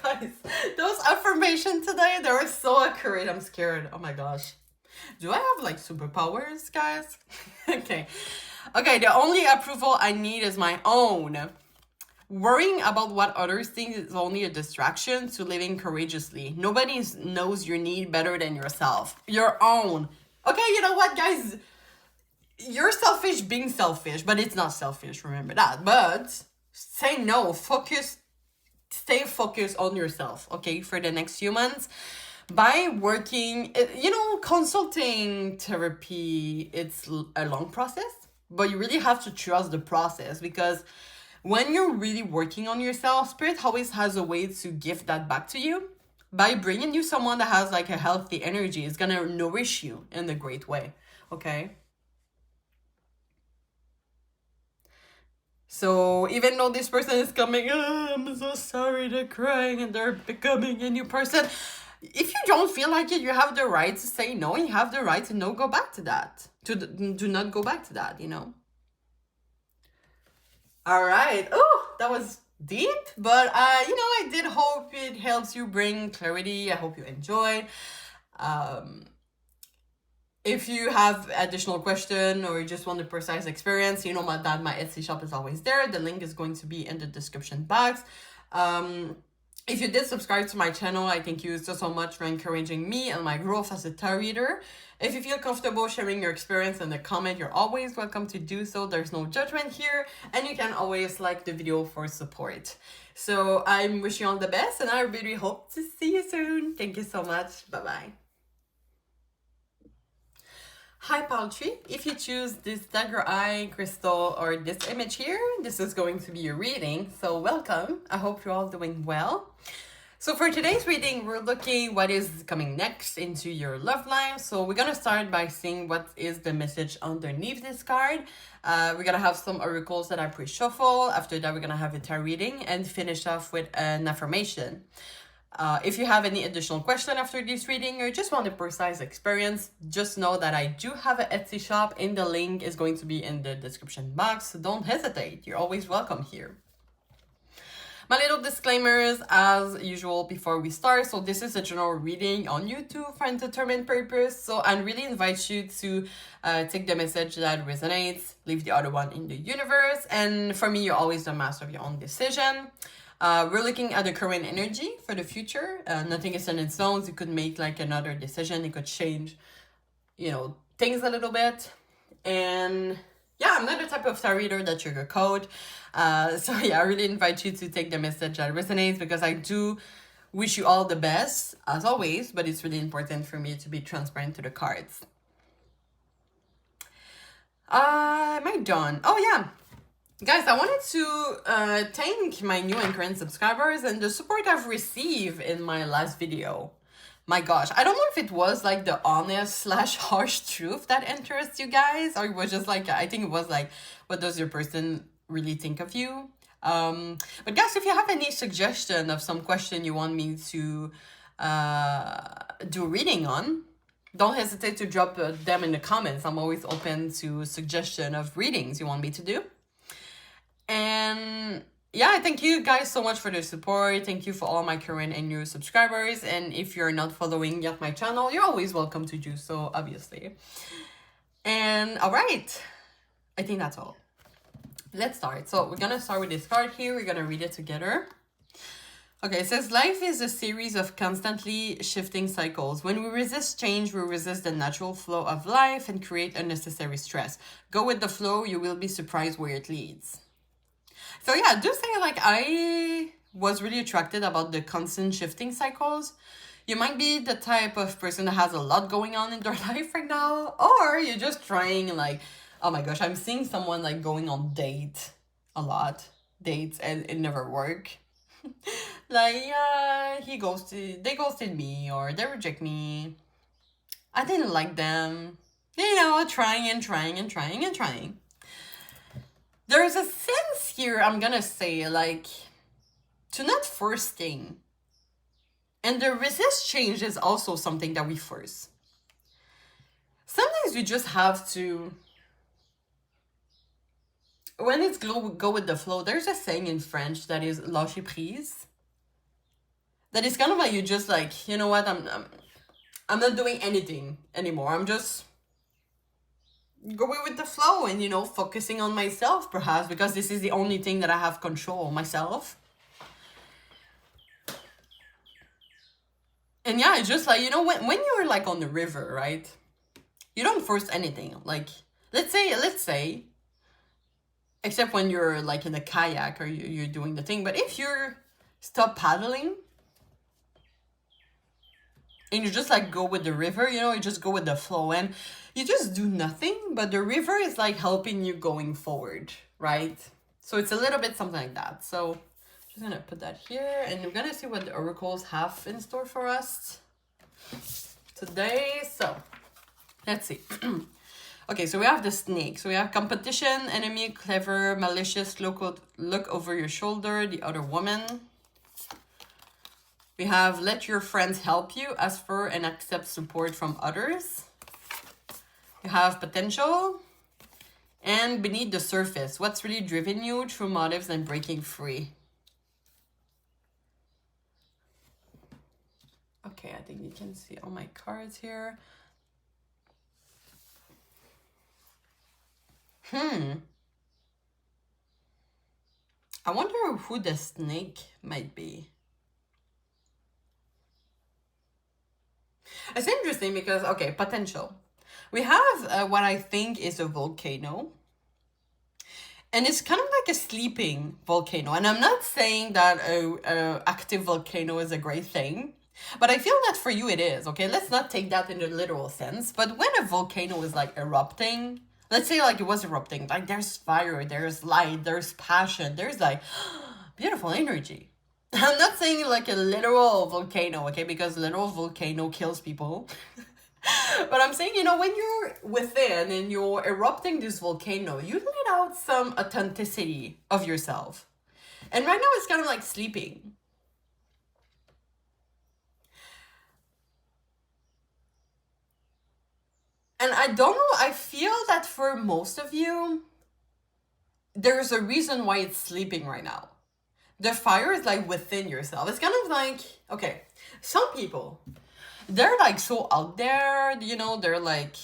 Guys, those affirmations today, they were so accurate. I'm scared. Oh my gosh. Do I have like superpowers, guys? Okay, the only approval I need is my own. Worrying about what others think is only a distraction to living courageously. Nobody knows your need better than yourself. Your own. Okay, you know what, guys? You're selfish being selfish, but it's not selfish, remember that. But say no, stay focused on yourself, okay, for the next few months. By working, you know, consulting therapy, it's a long process, but you really have to trust the process because when you're really working on yourself, Spirit always has a way to give that back to you. By bringing you someone that has like a healthy energy, it's gonna nourish you in a great way, okay? So even though this person is coming, oh, I'm so sorry, they're crying and they're becoming a new person. If you don't feel like it, you have the right to say no. You have the right to not go back to that. Do not go back to that, you know. All right. Oh, that was deep. But, you know, I did hope it helps you bring clarity. I hope you enjoyed. If you have additional question or you just want a precise experience, you know that my Etsy shop is always there. The link is going to be in the description box. If you did subscribe to my channel, I thank you so much for encouraging me and my growth as a tarot reader. If you feel comfortable sharing your experience in the comment, you're always welcome to do so. There's no judgment here, and you can always like the video for support. So I'm wishing you all the best, and I really hope to see you soon. Thank you so much. Bye-bye. Hi Paltry, if you choose this dagger eye crystal or this image here, this is going to be your reading. So welcome, I hope you're all doing well. So for today's reading, we're looking what is coming next into your love life. So we're gonna start by seeing what is the message underneath this card. We're gonna have some oracles that I pre-shuffle. After that, we're gonna have a tarot reading and finish off with an affirmation. If you have any additional question after this reading or just want a precise experience, just know that I do have an Etsy shop and the link is going to be in the description box. So don't hesitate. You're always welcome here. My little disclaimers as usual before we start. So this is a general reading on YouTube for undetermined purpose. So I really invite you to take the message that resonates, leave the other one in the universe. And for me, you're always the master of your own decision. We're looking at the current energy for the future. Nothing is set in stone. You could make like another decision. It could change, you know, things a little bit. And yeah, I'm not the type of tarot reader that sugarcoat. So yeah, I really invite you to take the message that resonates because I do wish you all the best as always, but it's really important for me to be transparent to the cards. Am I done? Oh yeah. Guys, I wanted to thank my new and current subscribers and the support I've received in my last video. My gosh, I don't know if it was like the honest / harsh truth that interests you guys, or it was just like, I think it was like, what does your person really think of you? But guys, if you have any suggestion of some question you want me to do a reading on, don't hesitate to drop them in the comments. I'm always open to suggestion of readings you want me to do. And yeah, thank you guys so much for the support. Thank you for all my current and new subscribers. And if you're not following yet my channel, you're always welcome to do so, obviously. And all right, I think that's all. Let's start. So we're gonna start with this card here. We're gonna read it together. Okay, it says, life is a series of constantly shifting cycles. When we resist change, we resist the natural flow of life and create unnecessary stress. Go with the flow, you will be surprised where it leads. So yeah, do say like I was really attracted about the constant shifting cycles. You might be the type of person that has a lot going on in their life right now, or you're just trying like, oh my gosh, I'm seeing someone like going on dates and it never work. Like, yeah, they ghosted me or they reject me. I didn't like them. You know, trying. There's a sense here, I'm gonna say, like, to not force things. And the resist change is also something that we force. Sometimes we just have to, when it's go with the flow, there's a saying in French that is lâcher prise. That is kind of like you just like, you know what, I'm not doing anything anymore. I'm just going with the flow and, you know, focusing on myself perhaps because this is the only thing that I have control, myself. And yeah, it's just like, you know, when you're like on the river, right? You don't force anything. Like, let's say, except when you're like in a kayak or you're doing the thing. But if you're stop paddling and you just like go with the river, you know, you just go with the flow and you just do nothing, but the river is like helping you going forward, right? So it's a little bit something like that. So just gonna put that here and we're gonna see what the oracles have in store for us today. So let's see. Okay, so we have the snake. So we have competition, enemy, clever, malicious, look over your shoulder, the other woman. We have let your friends help you, ask for and accept support from others. You have potential and beneath the surface. What's really driven you, true motives and breaking free. Okay, I think you can see all my cards here. I wonder who the snake might be. It's interesting because, okay, potential. We have what I think is a volcano. And it's kind of like a sleeping volcano. And I'm not saying that a active volcano is a great thing. But I feel that for you it is, okay? Let's not take that in the literal sense. But when a volcano is like erupting, let's say like it was erupting, like there's fire, there's light, there's passion, there's like beautiful energy. I'm not saying like a literal volcano, okay? Because literal volcano kills people. But I'm saying, you know, when you're within and you're erupting this volcano, you let out some authenticity of yourself. And right now it's kind of like sleeping. And I don't know, I feel that for most of you, there's a reason why it's sleeping right now. The fire is like within yourself. It's kind of like, okay, some people, they're like so out there, you know, they're like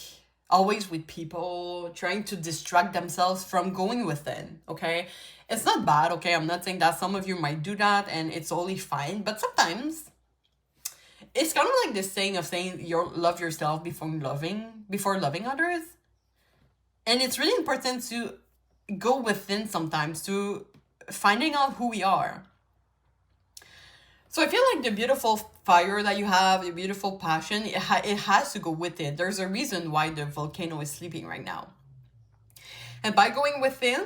always with people, trying to distract themselves from going within, okay? It's not bad, okay? I'm not saying that some of you might do that and it's only fine, but sometimes it's kind of like this saying of saying you love yourself before loving others. And it's really important to go within sometimes to finding out who we are. So I feel like the beautiful fire that you have, the beautiful passion, it has to go with it. There's a reason why the volcano is sleeping right now. And by going within,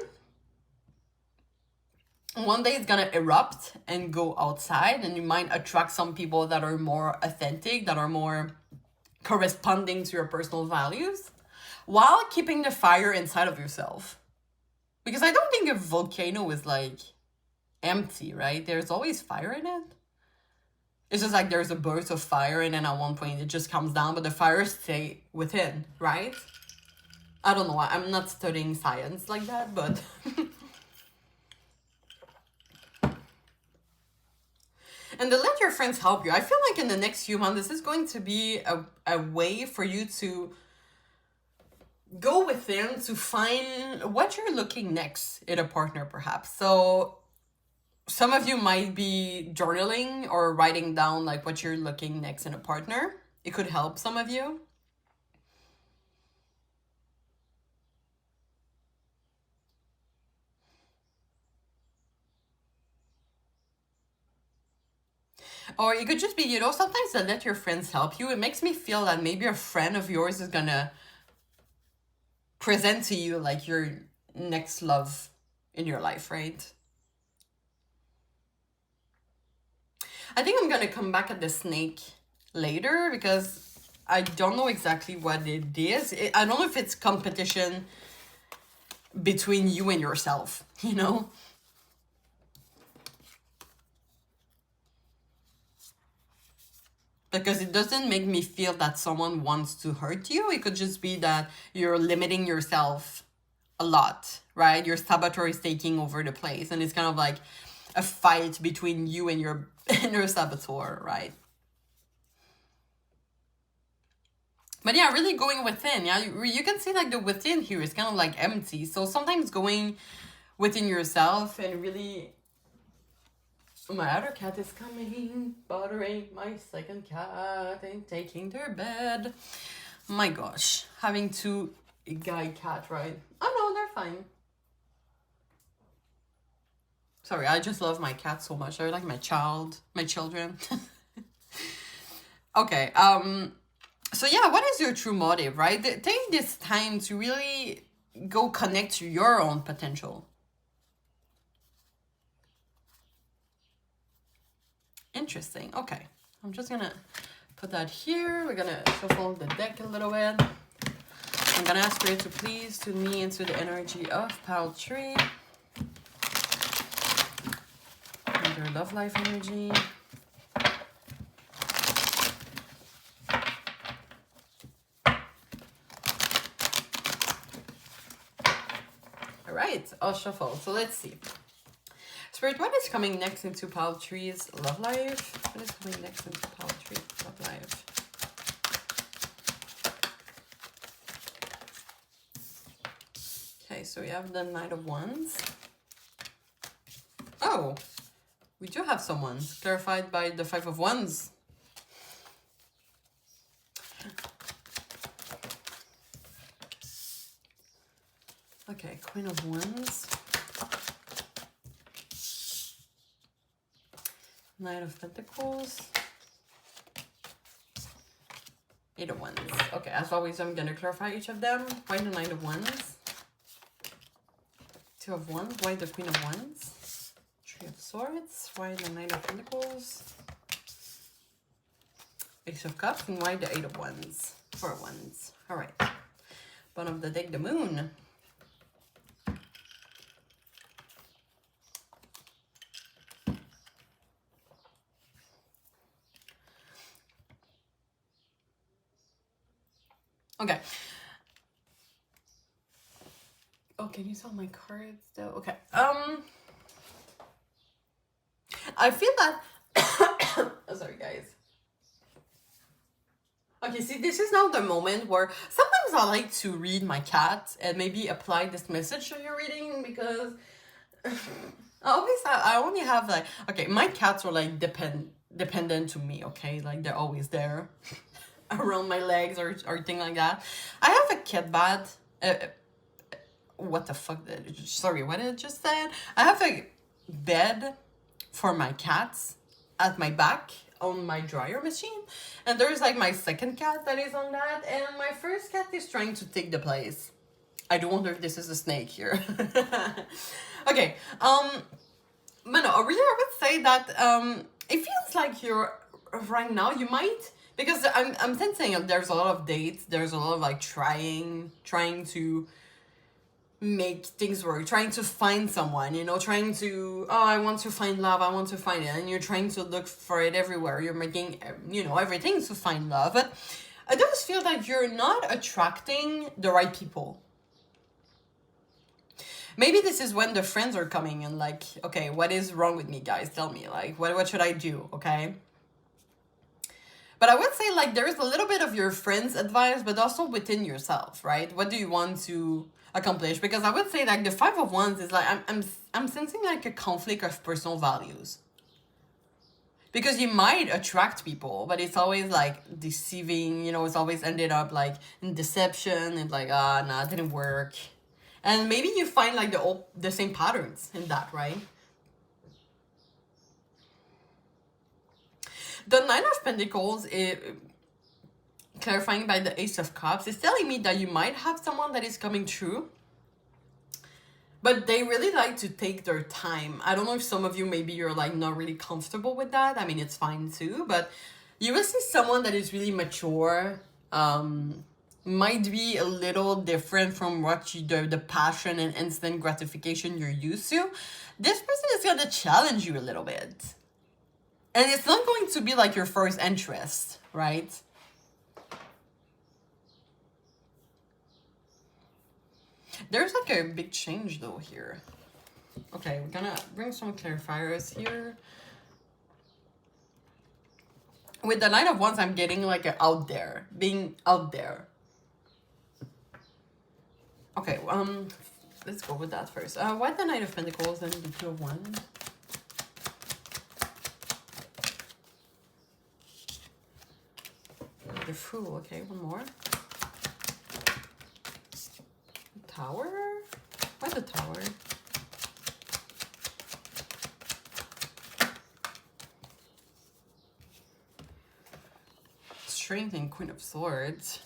one day it's gonna erupt and go outside, and you might attract some people that are more authentic, that are more corresponding to your personal values, while keeping the fire inside of yourself. Because I don't think a volcano is like empty, right? There's always fire in it. It's just like there's a burst of fire and then at one point it just comes down, but the fire stay within, right? I don't know. I'm not studying science like that, but... And then let your friends help you. I feel like in the next few months, this is going to be a way for you to go within to find what you're looking next in a partner, perhaps. So some of you might be journaling or writing down like what you're looking next in a partner. It could help some of you. Or it could just be, you know, sometimes to let your friends help you. It makes me feel that maybe a friend of yours is gonna present to you like your next love in your life, right? I think I'm gonna come back at the snake later because I don't know exactly what it is. I don't know if it's competition between you and yourself, you know? Because it doesn't make me feel that someone wants to hurt you. It could just be that you're limiting yourself a lot, right? Your saboteur is taking over the place, and it's kind of like a fight between you and your inner saboteur, right? But yeah, really going within. Yeah, you can see like the within here is kind of like empty. So sometimes going within yourself and really... My other cat is coming, bothering my second cat and taking their bed. My gosh, having two guy cat, right? Oh no, they're fine. Sorry, I just love my cat so much. They're like my children. Okay, so yeah, what is your true motive, right? Take this time to really go connect to your own potential. Interesting. Okay, I'm just gonna put that here. We're gonna shuffle the deck a little bit. I'm gonna ask Spirit to please tune me into the energy of Pile Tree. And your love life energy. All right, I'll shuffle. So let's see. Spirit, what is coming next into Pile Tree's love life? What is coming next into Pile Tree's love life? Okay, so we have the Knight of Wands. Oh, we do have someone clarified by the Five of Wands. Okay, Queen of Wands. Knight of Pentacles. Eight of Wands. Okay, as always, I'm going to clarify each of them. Why the Knight of Wands? Two of Wands. Why the Queen of Wands? Three of Swords. Why the Knight of Pentacles? Ace of Cups. And why the Eight of Wands? Four of Wands. All right. Bottom of the deck, the Moon. Okay. Oh, can you tell my cards though? Okay. I feel that oh, sorry guys. Okay, see, this is now the moment where sometimes I like to read my cat and maybe apply this message to your reading, because I only have like, okay, my cats are like dependent to me, okay? Like they're always there around my legs or thing like that. I have a cat bed. What the fuck? Sorry, what did I just say? I have a bed for my cats at my back on my dryer machine, and there's like my second cat that is on that, and my first cat is trying to take the place. I do wonder if this is a snake here. Okay, but no, really I would say that it feels like you're right now, you might, because I'm sensing there's a lot of dates, there's a lot of like trying to make things work, trying to find someone, you know, trying to, oh, I want to find love, I want to find it, and you're trying to look for it everywhere, you're making, you know, everything to find love, but I does feel like you're not attracting the right people. Maybe this is when the friends are coming and like, okay, what is wrong with me, guys? Tell me, like, what should I do, okay? But I would say like there's a little bit of your friends' advice, but also within yourself, right? What do you want to accomplish? Because I would say like the Five of Wands is like, I'm sensing like a conflict of personal values. Because you might attract people, but it's always like deceiving, you know, it's always ended up like in deception. It's like, nah, it didn't work. And maybe you find like the same patterns in that, right? The Nine of Pentacles, clarifying by the Ace of Cups, is telling me that you might have someone that is coming true, but they really like to take their time. I don't know if some of you, maybe you're like not really comfortable with that. I mean, it's fine too, but you will see someone that is really mature, might be a little different from what you do, the passion and instant gratification you're used to. This person is going to challenge you a little bit. And it's not going to be like your first interest, right? There's like a big change though here. Okay, we're gonna bring some clarifiers here. With the Nine of Wands, I'm getting like a out there, being out there. Okay, let's go with that first. Why the Knight of Pentacles and the Two of Wands? The Fool, okay, one more. The Tower? Why the Tower? Strength and Queen of Swords.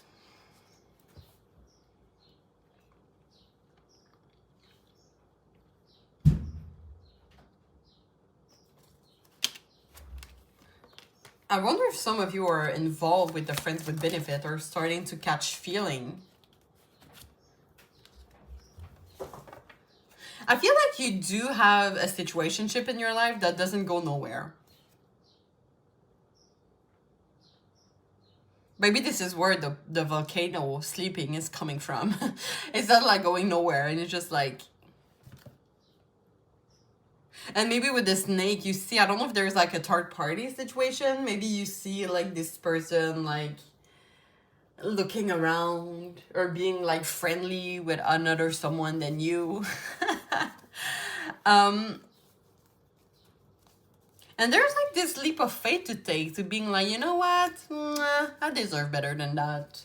I wonder if some of you are involved with the Friends with Benefit or starting to catch feeling. I feel like you do have a situationship in your life that doesn't go nowhere. Maybe this is where the volcano sleeping is coming from. It's not like going nowhere, and it's just like... And maybe with the snake, you see, I don't know if there's like a third party situation. Maybe you see like this person like looking around or being like friendly with another someone than you. And there's like this leap of faith to take, to being like, you know what? I deserve better than that.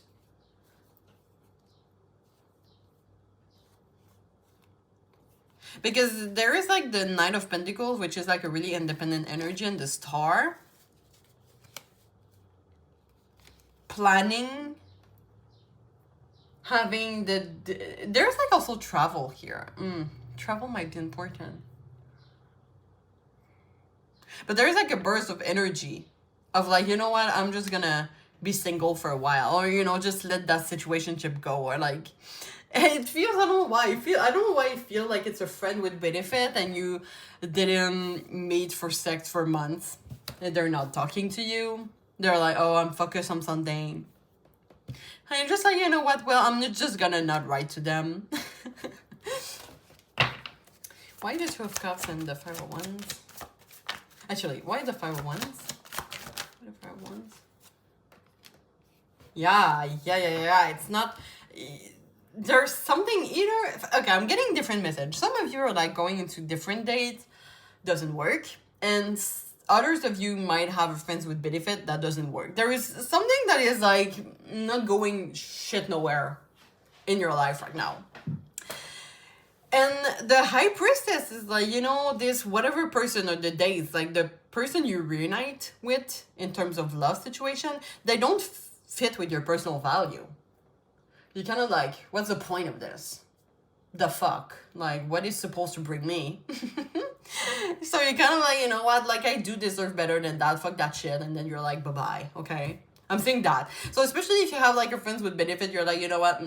Because there is like the Knight of Pentacles, which is like a really independent energy, and the Star. Planning. Having there's like also travel here. Travel might be important. But there's like a burst of energy of like, you know what, I'm just gonna be single for a while, or you know, just let that situationship go, or like it feels, I don't know why I feel like it's a friend with benefit and you didn't meet for sex for months and they're not talking to you. They're like, oh, I'm focused on something. And you're just like, you know what, well, I'm just gonna not write to them. Why the Two of Cups and the Five of Wands? Actually, why the Five of Wands? Why the Five of Wands? Yeah. It's not... There's something either... Okay, I'm getting different message. Some of you are like going into different dates. Doesn't work. And others of you might have a friends with benefit that doesn't work. There is something that is like not going shit nowhere in your life right now. And the High Priestess is like, you know, this whatever person or the dates, like the person you reunite with in terms of love situation, they don't fit with your personal value. You're kind of like, what's the point of this? The fuck? Like, what is supposed to bring me? So you're kind of like, you know what? Like, I do deserve better than that. Fuck that shit. And then you're like, bye-bye. Okay? I'm saying that. So especially if you have like a friends with benefit, you're like, you know what?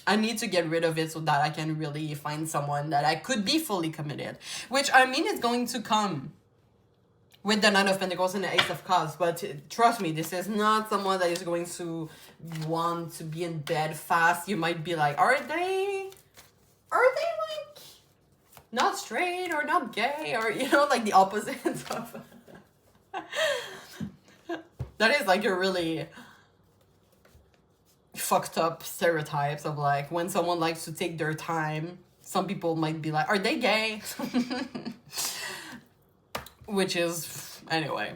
I need to get rid of it so that I can really find someone that I could be fully committed. Which, I mean, is going to come with the Nine of Pentacles and the Ace of Cups. But trust me, this is not someone that is going to want to be in bed fast. You might be like, are they like not straight or not gay? Or, you know, like the opposites of... That is like a really fucked up stereotypes of like when someone likes to take their time, some people might be like, are they gay? Which is, anyway.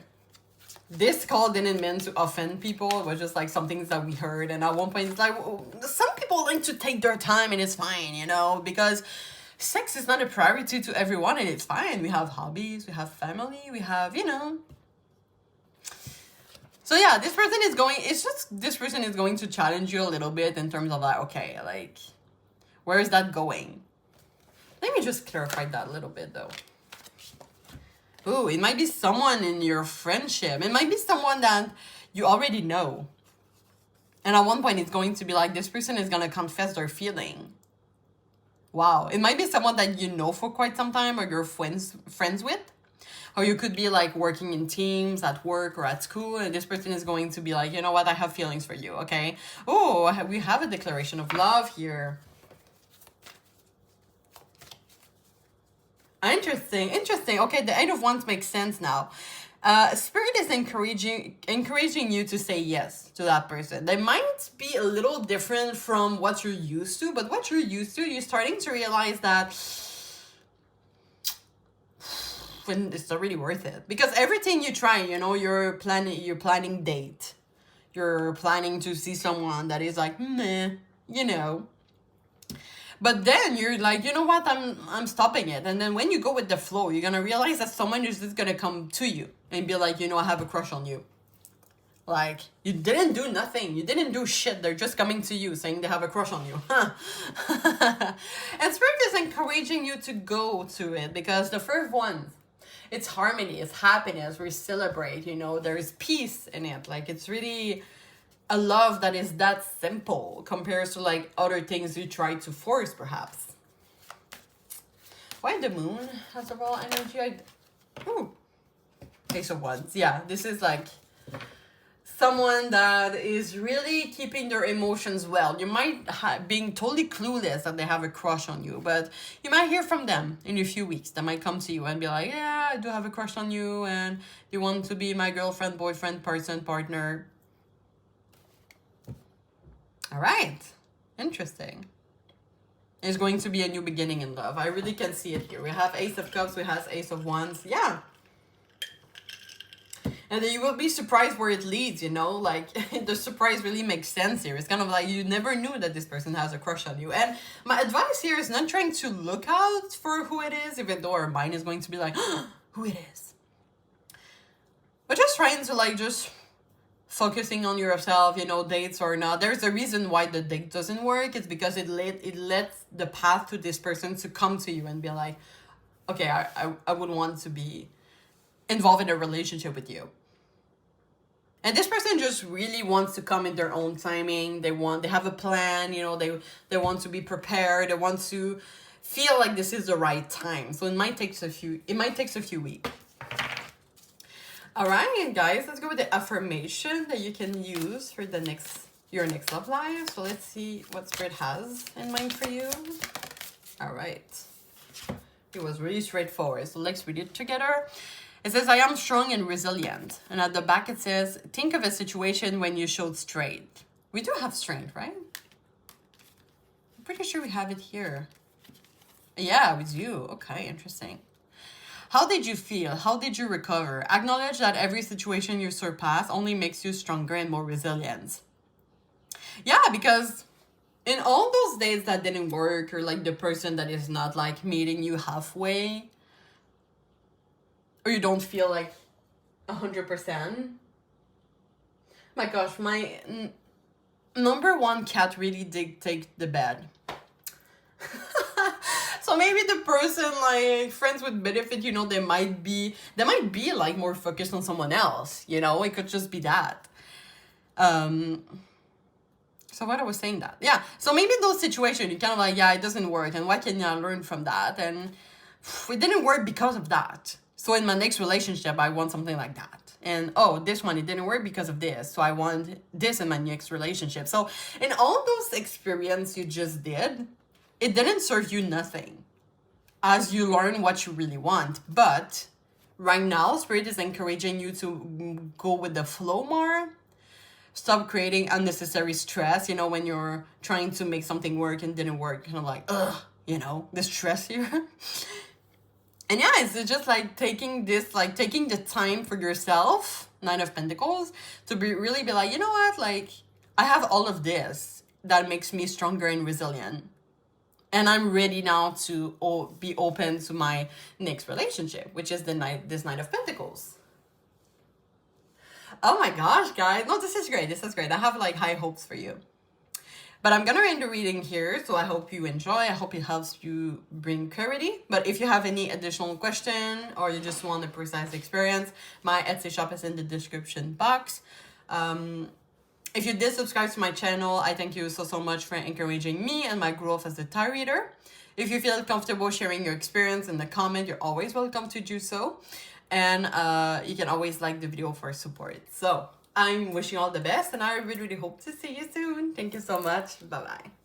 This call didn't mean to offend people. It was just like some things that we heard. And at one point it's like, some people like to take their time and it's fine, you know, because sex is not a priority to everyone and it's fine. We have hobbies, we have family, we have, you know. So yeah, this person is going to challenge you a little bit in terms of like, okay, like, where is that going? Let me just clarify that a little bit though. Ooh, it might be someone in your friendship. It might be someone that you already know. And at one point it's going to be like, this person is going to confess their feeling. Wow. It might be someone that you know for quite some time or you're friends with. Or you could be like working in teams at work or at school, and this person is going to be like, you know what, I have feelings for you, okay? Oh, we have a declaration of love here. Interesting. Okay, the Eight of Wands makes sense now. Spirit is encouraging you to say yes to that person. They might be a little different from what you're used to, but what you're used to, you're starting to realize that it's not really worth it, because everything you try, you know, you're planning date, you're planning to see someone that is like meh, you know, but then you're like, you know what, I'm stopping it. And then when you go with the flow, you're gonna realize that someone is just gonna come to you and be like, you know, I have a crush on you. Like, you didn't do nothing, you didn't do shit, they're just coming to you saying they have a crush on you. And Spirit is encouraging you to go to it, because the first one, it's harmony, it's happiness, we celebrate, you know, there's peace in it. Like, it's really a love that is that simple compared to like other things you try to force, perhaps. Why the Moon has a raw energy? Ooh. Ace of Wands. Yeah, this is like someone that is really keeping their emotions well. You might being totally clueless that they have a crush on you, but you might hear from them in a few weeks. They might come to you and be like, yeah, I do have a crush on you and you want to be my girlfriend, boyfriend, person, partner. All right. Interesting. It's going to be a new beginning in love. I really can see it here. We have Ace of Cups, we have Ace of Wands. Yeah. And then you will be surprised where it leads, you know? Like, the surprise really makes sense here. It's kind of like you never knew that this person has a crush on you. And my advice here is not trying to look out for who it is, even though our mind is going to be like, who it is. But just trying to, like, just focusing on yourself, you know, dates or not. There's a reason why the date doesn't work. It's because it lets the path to this person to come to you and be like, okay, I would want to be involved in a relationship with you. And this person just really wants to come in their own timing. They have a plan, you know, they want to be prepared. They want to feel like this is the right time. So it might take a few weeks. All right, guys, let's go with the affirmation that you can use for your next love life. So let's see what Spirit has in mind for you. All right. It was really straightforward. So let's read it together. It says, I am strong and resilient. And at the back it says, think of a situation when you showed strength. We do have strength, right? I'm pretty sure we have it here. Yeah, we do. Okay, interesting. How did you feel? How did you recover? Acknowledge that every situation you surpass only makes you stronger and more resilient. Yeah, because in all those days that didn't work, or like the person that is not like meeting you halfway, or you don't feel like 100%. My gosh, my number one cat really did take the bed. So maybe the person, like, friends with benefit, you know, they might be like more focused on someone else, you know, it could just be that. So what I was saying that, yeah. So maybe in those situations, you kind of like, yeah, it doesn't work. And what can I learn from that? And it didn't work because of that. So in my next relationship, I want something like that. And, oh, this one, it didn't work because of this. So I want this in my next relationship. So in all those experiences you just did, it didn't serve you nothing as you learn what you really want. But right now, Spirit is encouraging you to go with the flow more. Stop creating unnecessary stress, you know, when you're trying to make something work and didn't work. Kind of like, ugh, you know, the stress here. And yeah, it's just like taking the time for yourself, Nine of Pentacles, to really be like, you know what, like, I have all of this that makes me stronger and resilient. And I'm ready now to be open to my next relationship, which is this Nine of Pentacles. Oh my gosh, guys. No, this is great. This is great. I have like high hopes for you. But I'm going to end the reading here, so I hope you enjoy. I hope it helps you bring clarity. But if you have any additional question or you just want a precise experience, my Etsy shop is in the description box. If you did subscribe to my channel, I thank you so much for encouraging me and my growth as a tarot reader. If you feel comfortable sharing your experience in the comment, you're always welcome to do so. And you can always like the video for support. So I'm wishing you all the best, and I really hope to see you soon. Thank you so much. Bye-bye.